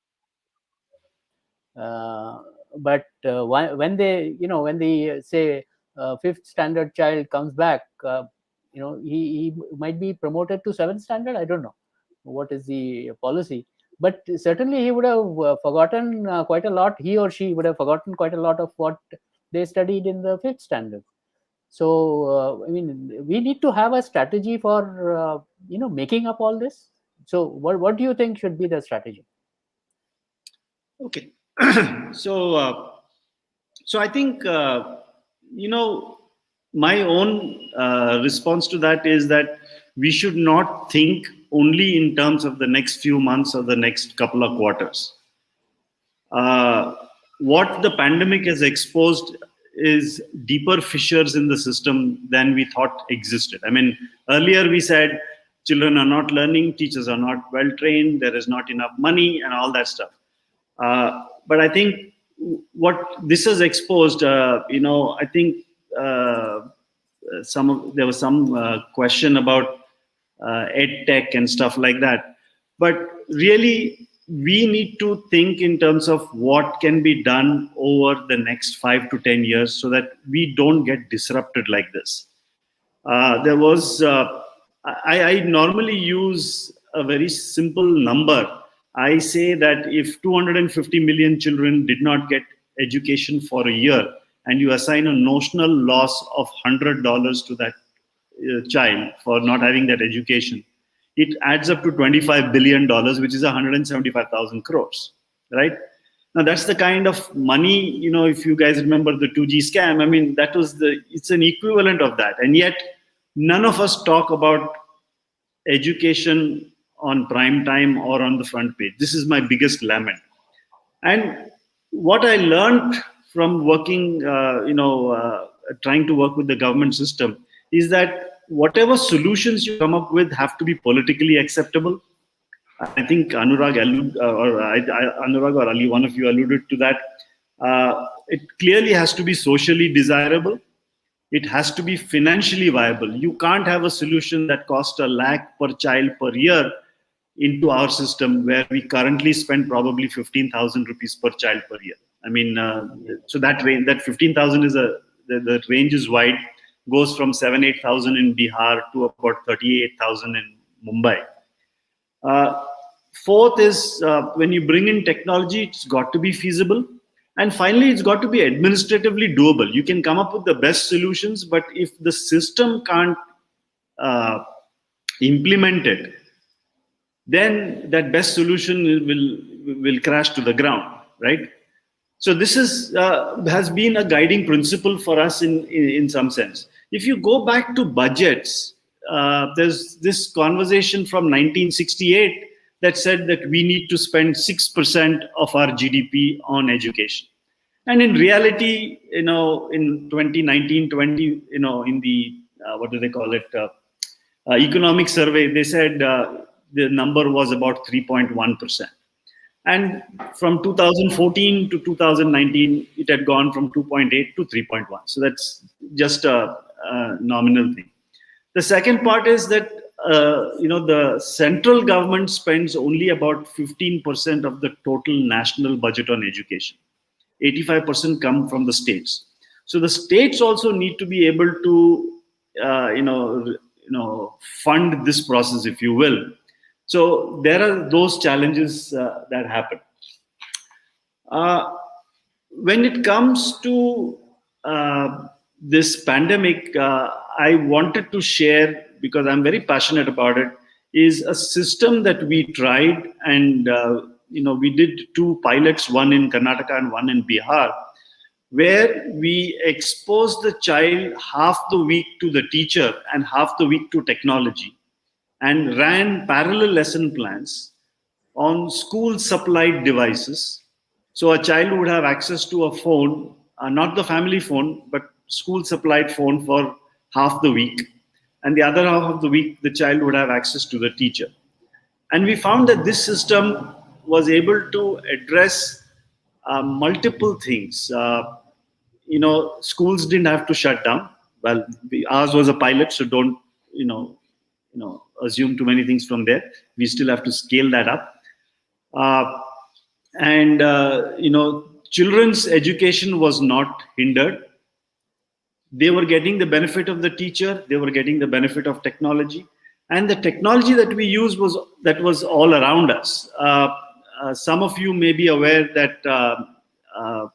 S2: but when they, when the say fifth standard child comes back, he might be promoted to seventh standard. I don't know what is the policy, but certainly he would have forgotten quite a lot. He or she would have forgotten quite a lot of what they studied in the fifth standard. So we need to have a strategy for making up all this. So what do you think should be the strategy?
S3: Okay. So I think my own response to that is that we should not think only in terms of the next few months or the next couple of quarters. What the pandemic has exposed is deeper fissures in the system than we thought existed. Earlier we said children are not learning, teachers are not well trained, there is not enough money, and all that stuff. But I think what this has exposed, I think there was some question about ed tech and stuff like that. But really, we need to think in terms of what can be done over the next 5 to 10 years so that we don't get disrupted like this. I normally use a very simple number. I say that if 250 million children did not get education for a year, and you assign a notional loss of $100 to that child for not having that education, it adds up to $25 billion, which is 175,000 crores, right? Now that's the kind of money, if you guys remember the 2G scam, it's an equivalent of that. And yet none of us talk about education on prime time or on the front page. This is my biggest lament. And what I learned from working, trying to work with the government system is that whatever solutions you come up with have to be politically acceptable. I think Anurag or Ali, one of you alluded to that. It clearly has to be socially desirable. It has to be financially viable. You can't have a solution that costs $1 lakh per child per year into our system, where we currently spend probably 15,000 rupees per child per year. So that range, that 15,000 is the range is wide, goes from 7,000-8,000 in Bihar to about 38,000 in Mumbai. Fourth is when you bring in technology, it's got to be feasible. And finally, it's got to be administratively doable. You can come up with the best solutions, but if the system can't implement it, then that best solution will crash to the ground, right? So this has been a guiding principle for us in some sense. If you go back to budgets, there's this conversation from 1968 that said that we need to spend 6% of our GDP on education. And in reality, in 2019-20, in the, what do they call it, economic survey, they said the number was about 3.1%. And from 2014 to 2019, it had gone from 2.8 to 3.1. So that's just a nominal thing. The second part is that the central government spends only about 15% of the total national budget on education. 85% come from the states. So the states also need to be able to fund this process, if you will. So there are those challenges that happen. Uh, when it comes to this pandemic, I wanted to share, because I'm very passionate about it, is a system that we tried, and we did two pilots, one in Karnataka and one in Bihar, where we exposed the child half the week to the teacher and half the week to technology, and ran parallel lesson plans on school supplied devices. So a child would have access to a phone, not the family phone, but school supplied phone for half the week. And the other half of the week, the child would have access to the teacher. And we found that this system was able to address multiple things. Schools didn't have to shut down. Well, ours was a pilot, so don't assume too many things from there. We still have to scale that up. Uh, and children's education was not hindered. They were getting the benefit of the teacher, they were getting the benefit of technology, and the technology that we use was all around us. Some of you may be aware that our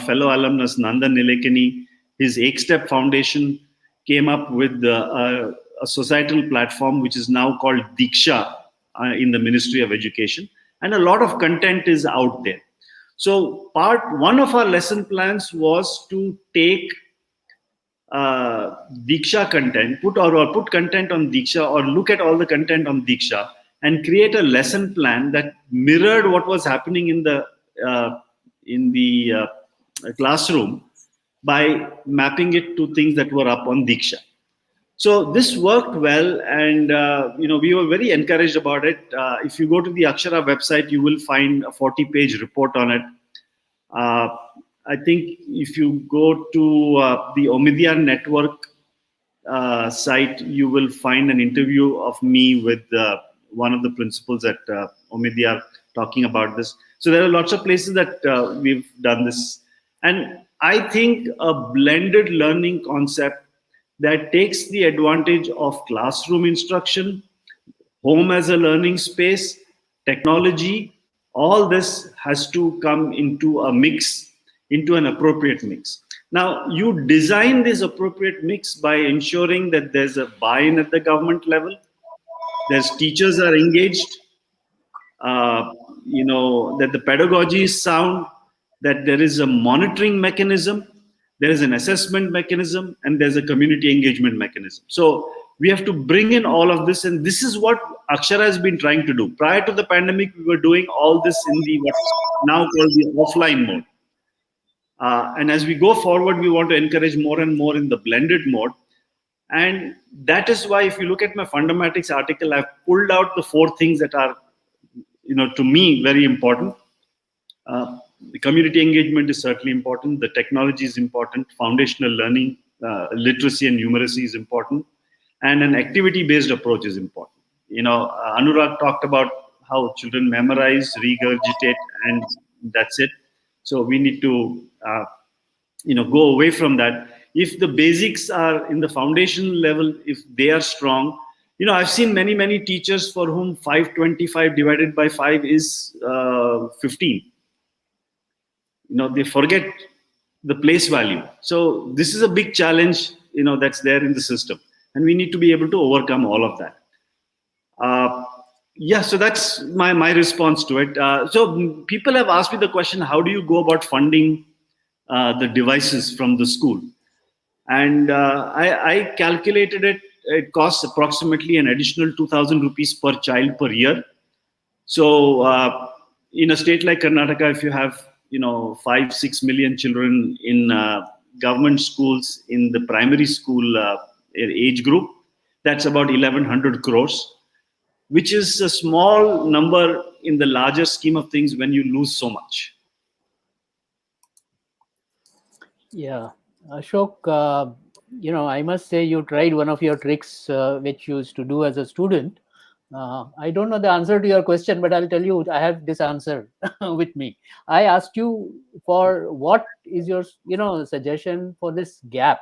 S3: fellow alumnus Nandan Nilekani, his Ek Step Foundation came up with a societal platform which is now called Diksha in the Ministry of Education, and a lot of content is out there. So part one of our lesson plans was to take Diksha content, put content on Diksha, or look at all the content on Diksha, and create a lesson plan that mirrored what was happening in the classroom by mapping it to things that were up on Diksha. So this worked well, and we were very encouraged about it. If you go to the Akshara website, you will find a 40-page report on it. I think if you go to the Omidyar Network site, you will find an interview of me with one of the principals at Omidyar talking about this. So there are lots of places that we've done this. And I think a blended learning concept that takes the advantage of classroom instruction, home as a learning space, technology, all this has to come into a mix, into an appropriate mix. Now, you design this appropriate mix by ensuring that there's a buy-in at the government level, there's teachers are engaged, that the pedagogy is sound, that there is a monitoring mechanism, there is an assessment mechanism, and there's a community engagement mechanism. So we have to bring in all of this, and this is what Akshara has been trying to do. Prior to the pandemic, we were doing all this in the what's now called the offline mode. And as we go forward, we want to encourage more and more in the blended mode. And that is why, if you look at my Fundamatics article, I've pulled out the 4 things that are, to me, very important. The community engagement is certainly important. The technology is important. Foundational learning, literacy and numeracy is important. And an activity-based approach is important. Anurag talked about how children memorize, regurgitate, and that's it. So we need to, go away from that. If the basics are in the foundation level, if they are strong, I've seen many teachers for whom 525 divided by 5 is 15. They forget the place value. So this is a big challenge, that's there in the system, and we need to be able to overcome all of that. So that's my response to it. So people have asked me the question, how do you go about funding the devices from the school? And I calculated it. It costs approximately an additional 2,000 rupees per child per year. So in a state like Karnataka, if you have 5-6 million children in government schools in the primary school age group, that's about 1,100 crores, which is a small number in the larger scheme of things when you lose so much.
S2: Yeah, Ashok, I must say you tried one of your tricks which you used to do as a student. I don't know the answer to your question, but I'll tell you, I have this answer with me. I asked you for what is your, suggestion for this gap,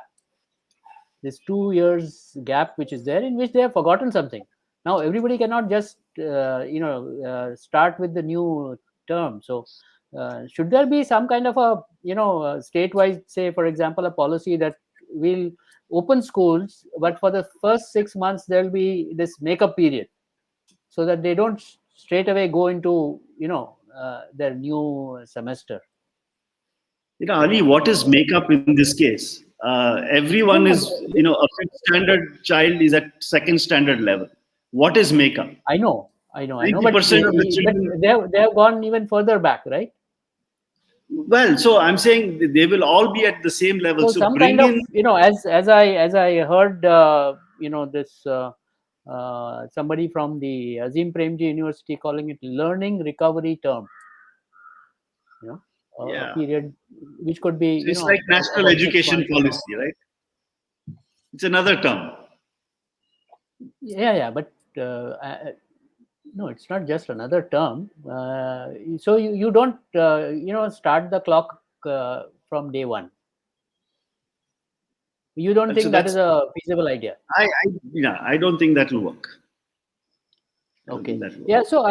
S2: this 2 years gap which is there, in which they have forgotten something. Now everybody cannot just, start with the new term. So should there be some kind of a statewide, say for example, a policy that will open schools, but for the first 6 months there will be this makeup period, so that they don't straight away go into their new semester.
S3: Ali, what is makeup in this case? Everyone is, a fifth standard child is at second standard level. What is makeup?
S2: I know, but,
S3: 90% of the children,
S2: but they have gone even further back, right?
S3: well, so I'm saying they will all be at the same level.
S2: So
S3: So
S2: some
S3: bring
S2: kind of,
S3: in,
S2: as I heard, this somebody from the Azim Premji University calling it learning recovery term. A period which could be,
S3: so it's like national
S2: about 6
S3: education
S2: months.
S3: policy, right? It's another term.
S2: Yeah, but no, it's not just another term. So you don't start the clock from day one. You don't think
S3: So
S2: that is a feasible idea?
S3: I don't think that will work.
S2: Okay. Yeah. So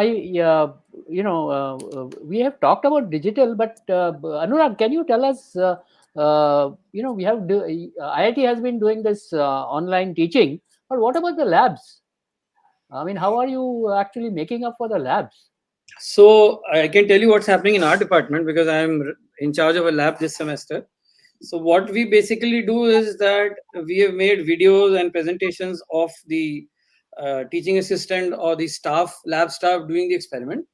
S2: we have talked about digital, but Anurag, can you tell us? We have IIT has been doing this online teaching, but what about the labs? I mean, how are you actually making up for the labs?
S4: So I can tell you what's happening in our department, because I'm in charge of a lab this semester. So what we basically do is that we have made videos and presentations of the teaching assistant or the lab staff doing the experiment.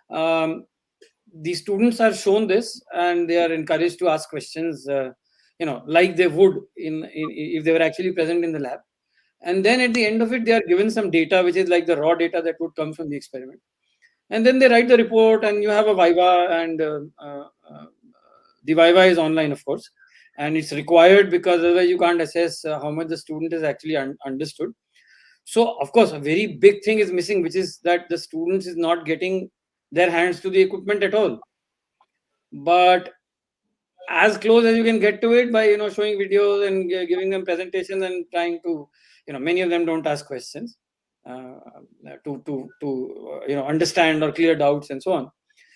S4: The students are shown this, and they are encouraged to ask questions, like they would if they were actually present in the lab. And then at the end of it, they are given some data, which is like the raw data that would come from the experiment. And then they write the report, and you have a viva, and the viva is online, of course, and it's required because otherwise you can't assess how much the student has actually understood. So, of course, a very big thing is missing, which is that the students is not getting their hands to the equipment at all. But as close as you can get to it by showing videos and giving them presentations and trying to, many of them don't ask questions to understand or clear doubts and so on.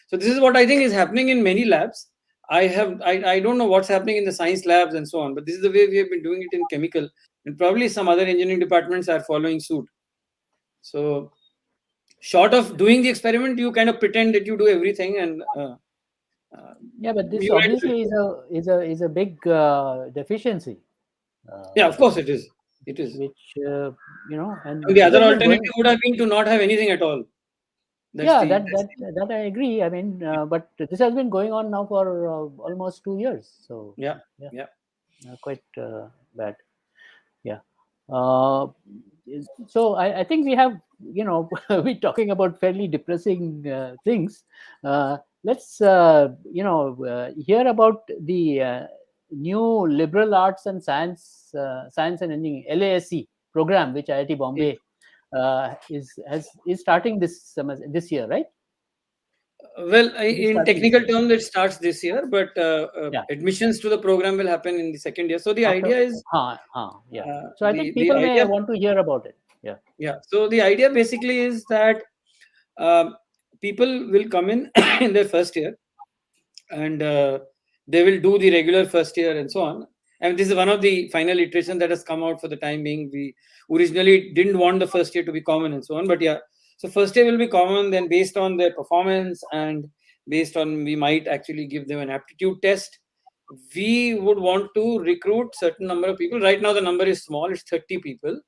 S4: So this is what I think is happening in many labs. I don't know what's happening in the science labs and so on, but this is the way we have been doing it in chemical, and probably some other engineering departments are following suit. So short of doing the experiment, you kind of pretend that you do everything, and
S2: yeah, but this obviously is a big deficiency.
S4: Yeah, of course it is. It is.
S2: Which and
S4: the other alternative would have been to not have anything at all.
S2: That I agree. I mean, but this has been going on now for almost 2 years. So
S4: yeah,
S2: quite bad. Yeah. So I think we have, we're talking about fairly depressing things. Let's hear about the new liberal arts and science and engineering LASC program, which IIT Bombay is starting this year, right?
S4: Well, in technical terms, it starts this year, but admissions to the program will happen in the second year. So the idea is,
S2: so I think people may want to hear about it.
S4: Yeah. So the idea basically is that people will come in in their first year, and they will do the regular first year and so on. And this is one of the final iterations that has come out for the time being. We originally didn't want the first year to be common and so on, but yeah. So first year will be common. Then based on their performance and based on, we might actually give them an aptitude test. We would want to recruit certain number of people. Right now the number is small; it's 30 people,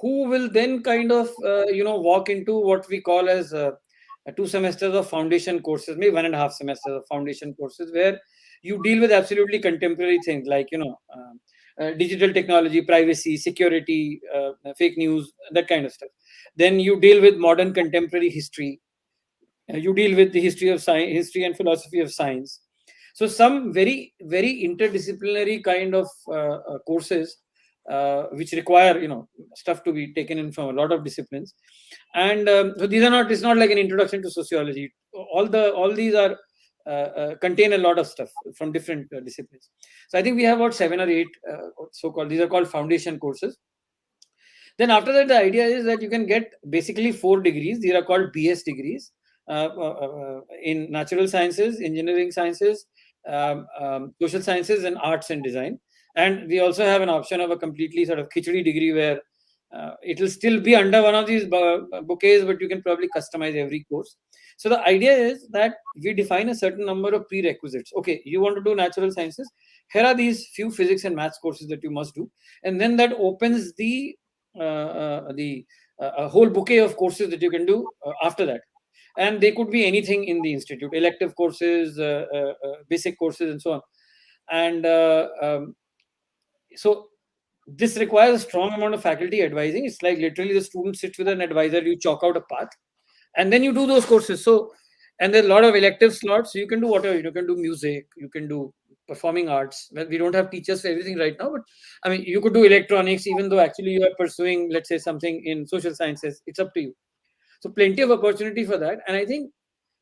S4: who will then kind of walk into what we call as 2 semesters of foundation courses, maybe 1.5 semesters of foundation courses, where you deal with absolutely contemporary things like digital technology, privacy, security, fake news, that kind of stuff. Then you deal with modern contemporary history. You deal with the history of science, history and philosophy of science. So some very, very interdisciplinary kind of courses, which require stuff to be taken in from a lot of disciplines. And so these are not, it's not like an introduction to sociology. All these are contain a lot of stuff from different disciplines. So I think we have about 7 or 8 so-called, these are called foundation courses. Then after that, the idea is that you can get basically 4 degrees. These are called BS degrees. in natural sciences, engineering sciences, social sciences, and arts and design. And we also have an option of a completely sort of khichdi degree where it will still be under one of these bouquets, but you can probably customize every course. So the idea is that we define a certain number of prerequisites. Okay, you want to do natural sciences. Here are these few physics and maths courses that you must do, and then that opens the a whole bouquet of courses that you can do after that. And they could be anything in the institute: elective courses, basic courses, and so on. And so this requires a strong amount of faculty advising. It's like literally the student sits with an advisor, you chalk out a path, and then you do those courses. So, and there are a lot of elective slots. So you can do whatever. You can do music, you can do performing arts. Well, we don't have teachers for everything right now, but I mean, you could do electronics, even though actually you are pursuing, let's say, something in social sciences. It's up to you. So plenty of opportunity for that. And I think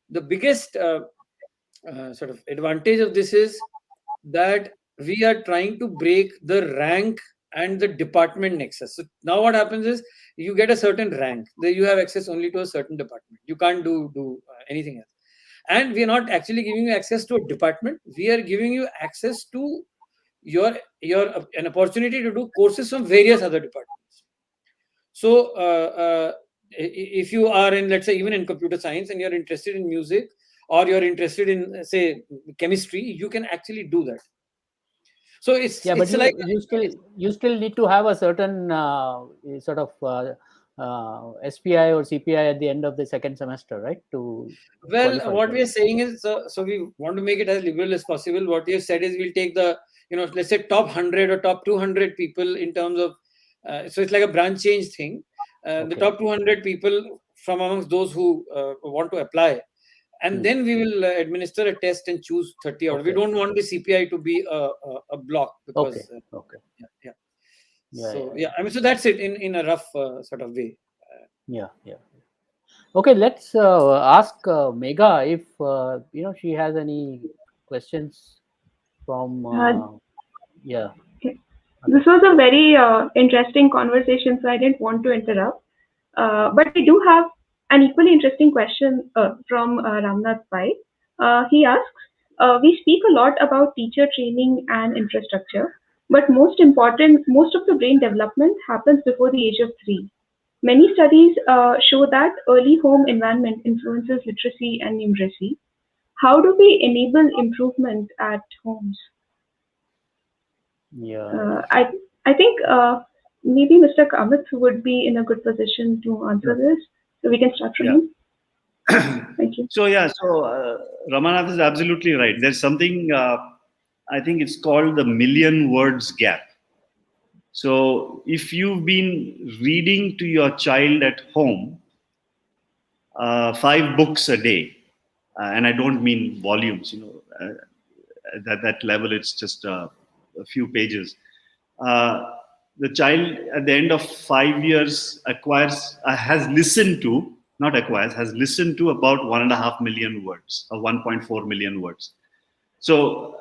S4: the biggest sort of advantage of this is that we are trying to break the rank and the department nexus. So now what happens is you get a certain rank, that you have access only to a certain department. You can't do anything else. And we are not actually giving you access to a department. We are giving you access to your an opportunity to do courses from various other departments. So if you are in, let's say, even in computer science, and you're interested in music, or you're interested in, say, chemistry, you can actually do that. So it's
S2: but
S4: like
S2: you still need to have a certain sort of SPI or CPI at the end of the second semester, right? To
S4: well, what we are saying is, so we want to make it as liberal as possible. What we have said is we'll take the, let's say top 100 or top 200 people in terms of, so it's like a branch change thing. The top 200 people from amongst those who want to apply, and then we will administer a test and choose 30 out. We don't want the CPI to be a block, because I mean, so that's it in a rough sort of way.
S2: Okay, let's ask Megha if she has any questions from
S1: This was a very interesting conversation, so I didn't want to interrupt. But we do have an equally interesting question from Ramnath Pai. He asks, we speak a lot about teacher training and infrastructure, but most important, most of the brain development happens before the age of 3. Many studies show that early home environment influences literacy and numeracy. How do we enable improvement at homes? I think maybe Mr. Kamath would be in a good position to answer this. So we can start from him. Thank you.
S3: So Ramanath is absolutely right. There's something, I think it's called the million words gap. So if you've been reading to your child at home 5 books a day, and I don't mean volumes, at that level it's just a few pages. The child at the end of 5 years has listened to about 1.5 million words or 1.4 million words. So,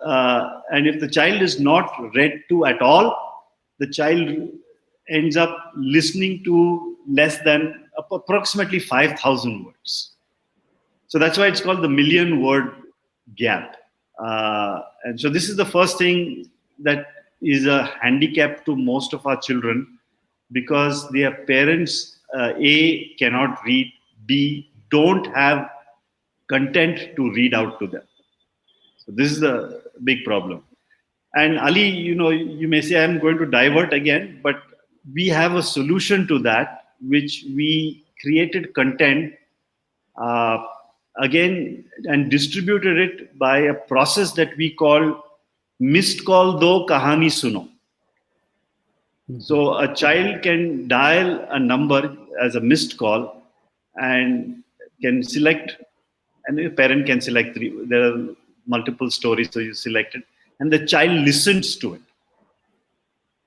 S3: and if the child is not read to at all, the child ends up listening to less than approximately 5,000 words. So that's why it's called the million word gap. And so this is the first thing that is a handicap to most of our children, because their parents, A, cannot read, B, don't have content to read out to them. So this is the big problem. And Ali, you may say I'm going to divert again, but we have a solution to that, which we created content again and distributed it by a process that we call missed call do kahani suno. So a child can dial a number as a missed call and can select, and the parent can select 3. There are multiple stories, so you select it, and the child listens to it.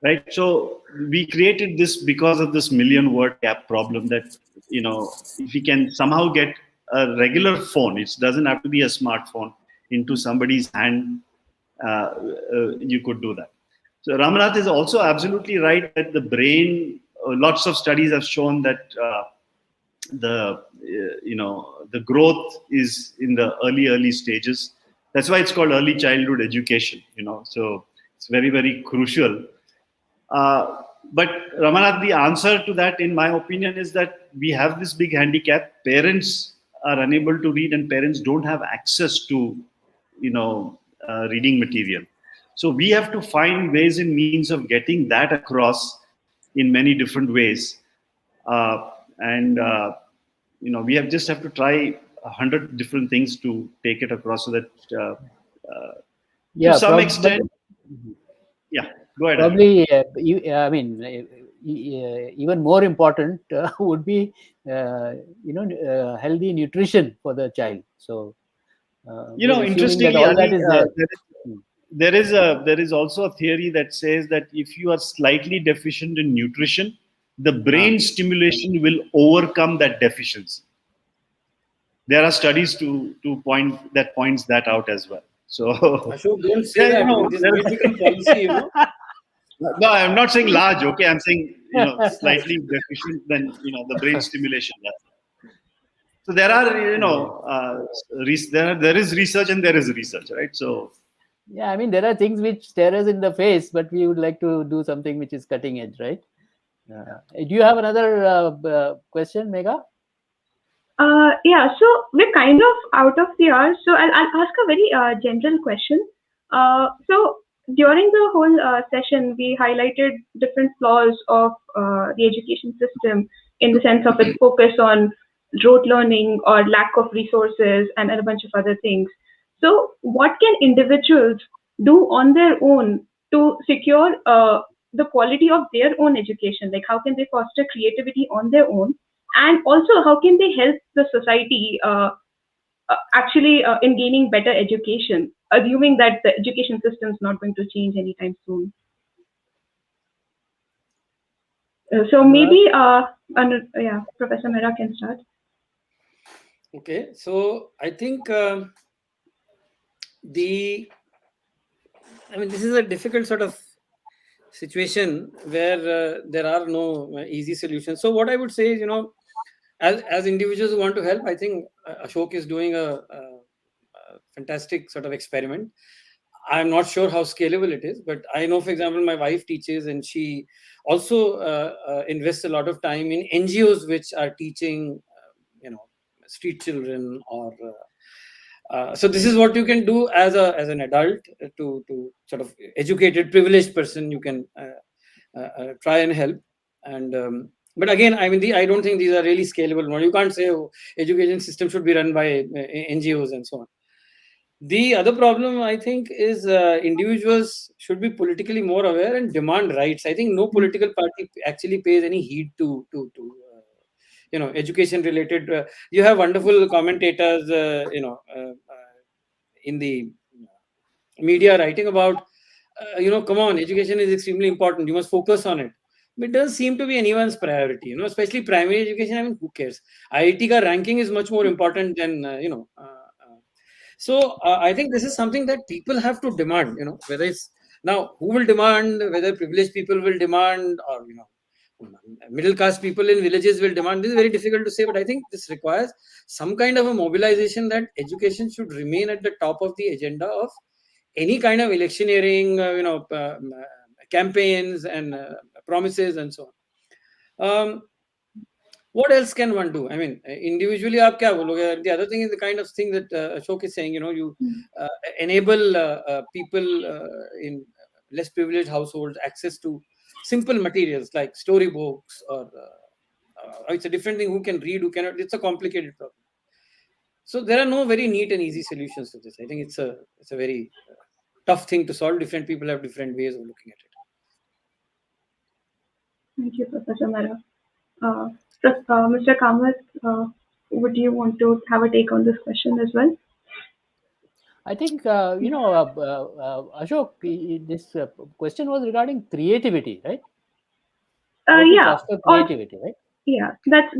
S3: Right? So we created this because of this million word gap problem, that, if we can somehow get a regular phone, it doesn't have to be a smartphone, into somebody's hand, you could do that. So Ramanath is also absolutely right that the brain, lots of studies have shown that the growth is in the early stages. That's why it's called early childhood education. So it's very, very crucial. But Ramanath, the answer to that, in my opinion, is that we have this big handicap. Parents are unable to read, and parents don't have access to, reading material. So we have to find ways and means of getting that across in many different ways. And we just have to try 100 different things to take it across, so that to some extent, yeah. Go ahead.
S2: Probably, even more important would be, healthy nutrition for the child. So,
S3: interestingly,
S2: that all that is there.
S3: There is also a theory that says that if you are slightly deficient in nutrition, the brain stimulation will overcome that deficiency. There are studies to points that out as well. So,
S4: Ashok, don't say that. This will become policy,
S3: No, I'm not saying large. Okay, I'm saying slightly deficient than the brain stimulation. So there are there is research and there is research, right? So
S2: yeah, there are things which stare us in the face, but we would like to do something which is cutting edge, right? Do you have another question, Megha?
S1: Yeah, so we're kind of out of the hour, so I'll ask a very general question. So during the whole session, we highlighted different flaws of the education system in the sense of its focus on rote learning or lack of resources and a bunch of other things. So what can individuals do on their own to secure the quality of their own education? Like how can they foster creativity on their own? And also, how can they help the society actually in gaining better education, assuming that the education system is not going to change anytime soon? So maybe, Professor Mehra can start.
S4: Okay, so I think this is a difficult sort of situation where there are no easy solutions. So what I would say is, as individuals who want to help, I think Ashok is doing a fantastic sort of experiment. I'm not sure how scalable it is, but I know, for example, my wife teaches, and she also invests a lot of time in NGOs which are teaching, street children or. So this is what you can do as an adult to sort of educated, privileged person. You can try and help. And but again, I don't think these are really scalable. You can't say education system should be run by NGOs and so on. The other problem, I think, is individuals should be politically more aware and demand rights. I think no political party actually pays any heed to education related. You have wonderful commentators, in the media writing about, come on, education is extremely important. You must focus on it. It doesn't seem to be anyone's priority, especially primary education. Who cares? IIT ka ranking is much more important than, So I think this is something that people have to demand, whether it's now who will demand, whether privileged people will demand, or, middle class people in villages will demand. This is very difficult to say, but I think this requires some kind of a mobilization that education should remain at the top of the agenda of any kind of electioneering, campaigns and promises and so on. What else can one do? Individually, aap kya bologe? The other thing is the kind of thing that Ashok is saying. You enable people in less privileged households access to simple materials like storybooks, or it's a different thing. Who can read? Who cannot? It's a complicated problem. So there are no very neat and easy solutions to this. I think it's a very tough thing to solve. Different people have different ways of looking at it.
S1: Thank you, Professor Mehra. Mr. Kamath, would you want to have a take on this question as well?
S2: I think, Ashok, this question was regarding creativity, right?
S1: Yeah.
S2: Foster creativity, right?
S1: Yeah, that's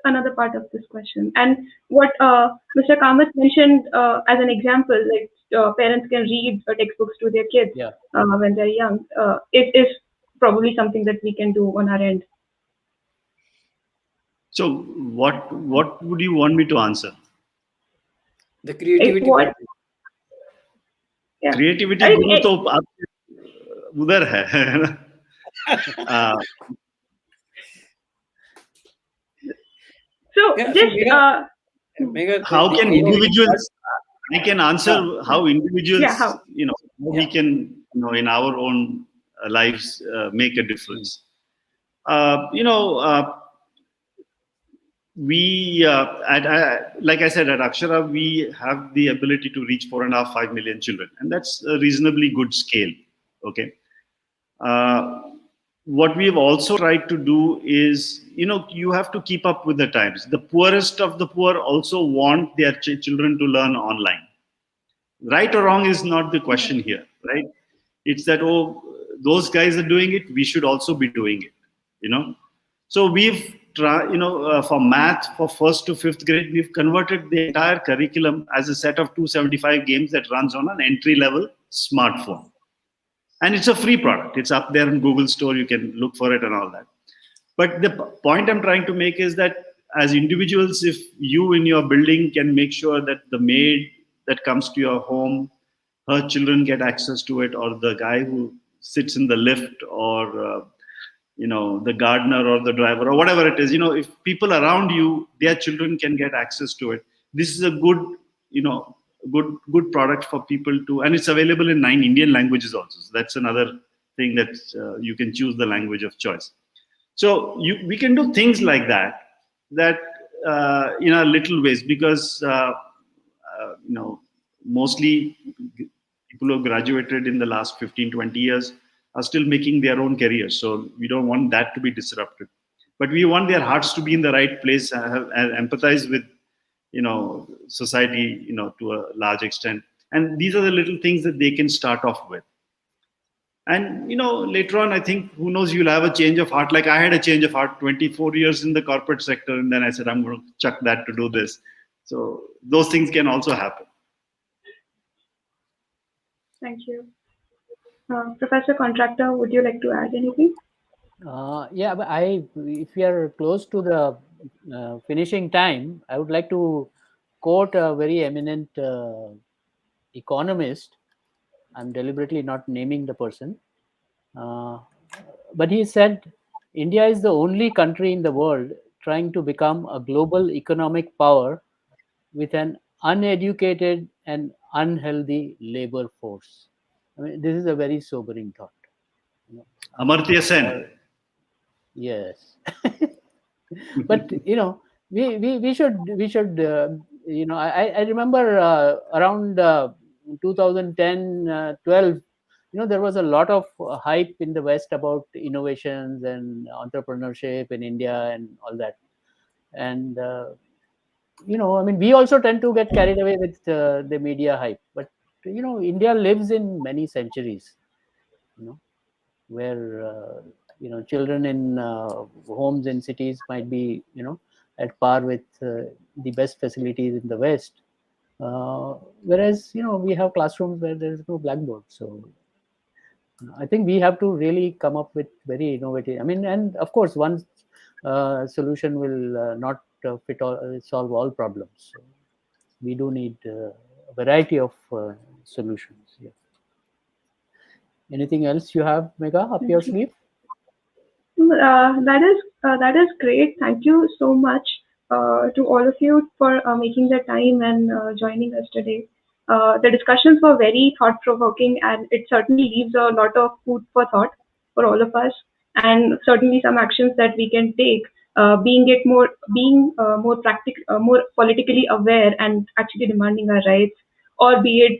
S1: another part of this question. And what Mr. Kamath mentioned as an example, like parents can read textbooks to their kids when they're young, it is probably something that we can do on our end.
S3: So what would you want me to answer?
S4: The creativity
S1: What?
S4: part.
S1: Yeah.
S3: Creativity गुरु तो आपके उधर है.
S1: So
S4: Yeah, so
S1: just
S4: Megha,
S3: How
S4: the
S3: can
S4: creativity part.
S3: individuals? I can answer how individuals,
S1: yeah, how?
S3: how we can, in our own lives make a difference. We like I said, at Akshara we have the ability to reach 4.5-5 million children, and that's a reasonably good scale. Okay. What we've also tried to do is, you have to keep up with the times. The poorest of the poor also want their children to learn online. Right or wrong is not the question here, right? It's that, those guys are doing it, we should also be doing it, so we've tried, for math, for first to fifth grade, we've converted the entire curriculum as a set of 275 games that runs on an entry level smartphone, and it's a free product. It's up there in Google Store, you can look for it and all that. But the point I'm trying to make is that, as individuals, if you in your building can make sure that the maid that comes to your home, her children get access to it, or the guy who sits in the lift, or the gardener or the driver or whatever it is, if people around you, their children can get access to it, this is a good, good product for people to, and it's available in 9 Indian languages also. So that's another thing, that you can choose the language of choice. So we can do things like that, in a little ways, because mostly people who graduated in the last 15-20 years are still making their own careers. So we don't want that to be disrupted. But we want their hearts to be in the right place, and empathize with, society, to a large extent. And these are the little things that they can start off with. And later on, I think, who knows, you'll have a change of heart. Like I had a change of heart, 24 years in the corporate sector, and then I said, I'm going to chuck that to do this. So those things can also happen.
S1: Thank you. Professor Contractor, would you like to add anything?
S2: Yeah, but if we are close to the finishing time, I would like to quote a very eminent economist. I'm deliberately not naming the person, but he said, India is the only country in the world trying to become a global economic power with an uneducated and unhealthy labor force. I mean, this is a very sobering thought.
S3: Amartya Sen.
S2: Yes. But we should I remember around 2010 12, there was a lot of hype in the West about innovations and entrepreneurship in India and all that. And I mean, we also tend to get carried away with the media hype, but India lives in many centuries, where children in homes in cities might be at par with the best facilities in the West, whereas we have classrooms where there is no blackboard. So I think we have to really come up with very innovative, I mean, and of course one solution will not solve all problems. So we do need a variety of solutions. Yeah. Anything else you have, Megha, up your sleeve?
S1: That is great. Thank you so much to all of you for making the time and joining us today. The discussions were very thought-provoking, and it certainly leaves a lot of food for thought for all of us, and certainly some actions that we can take, being more practical, more politically aware, and actually demanding our rights, or be it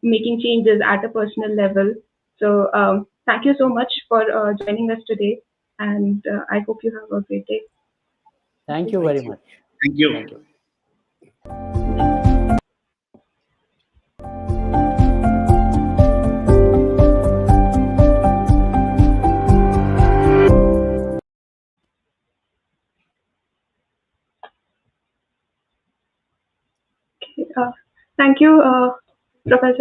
S1: making changes at a personal level. So thank you so much for joining us today, and I hope you have a great day.
S2: Thank you very much.
S3: Thank you.
S2: Thank you.
S1: Thank you, Professor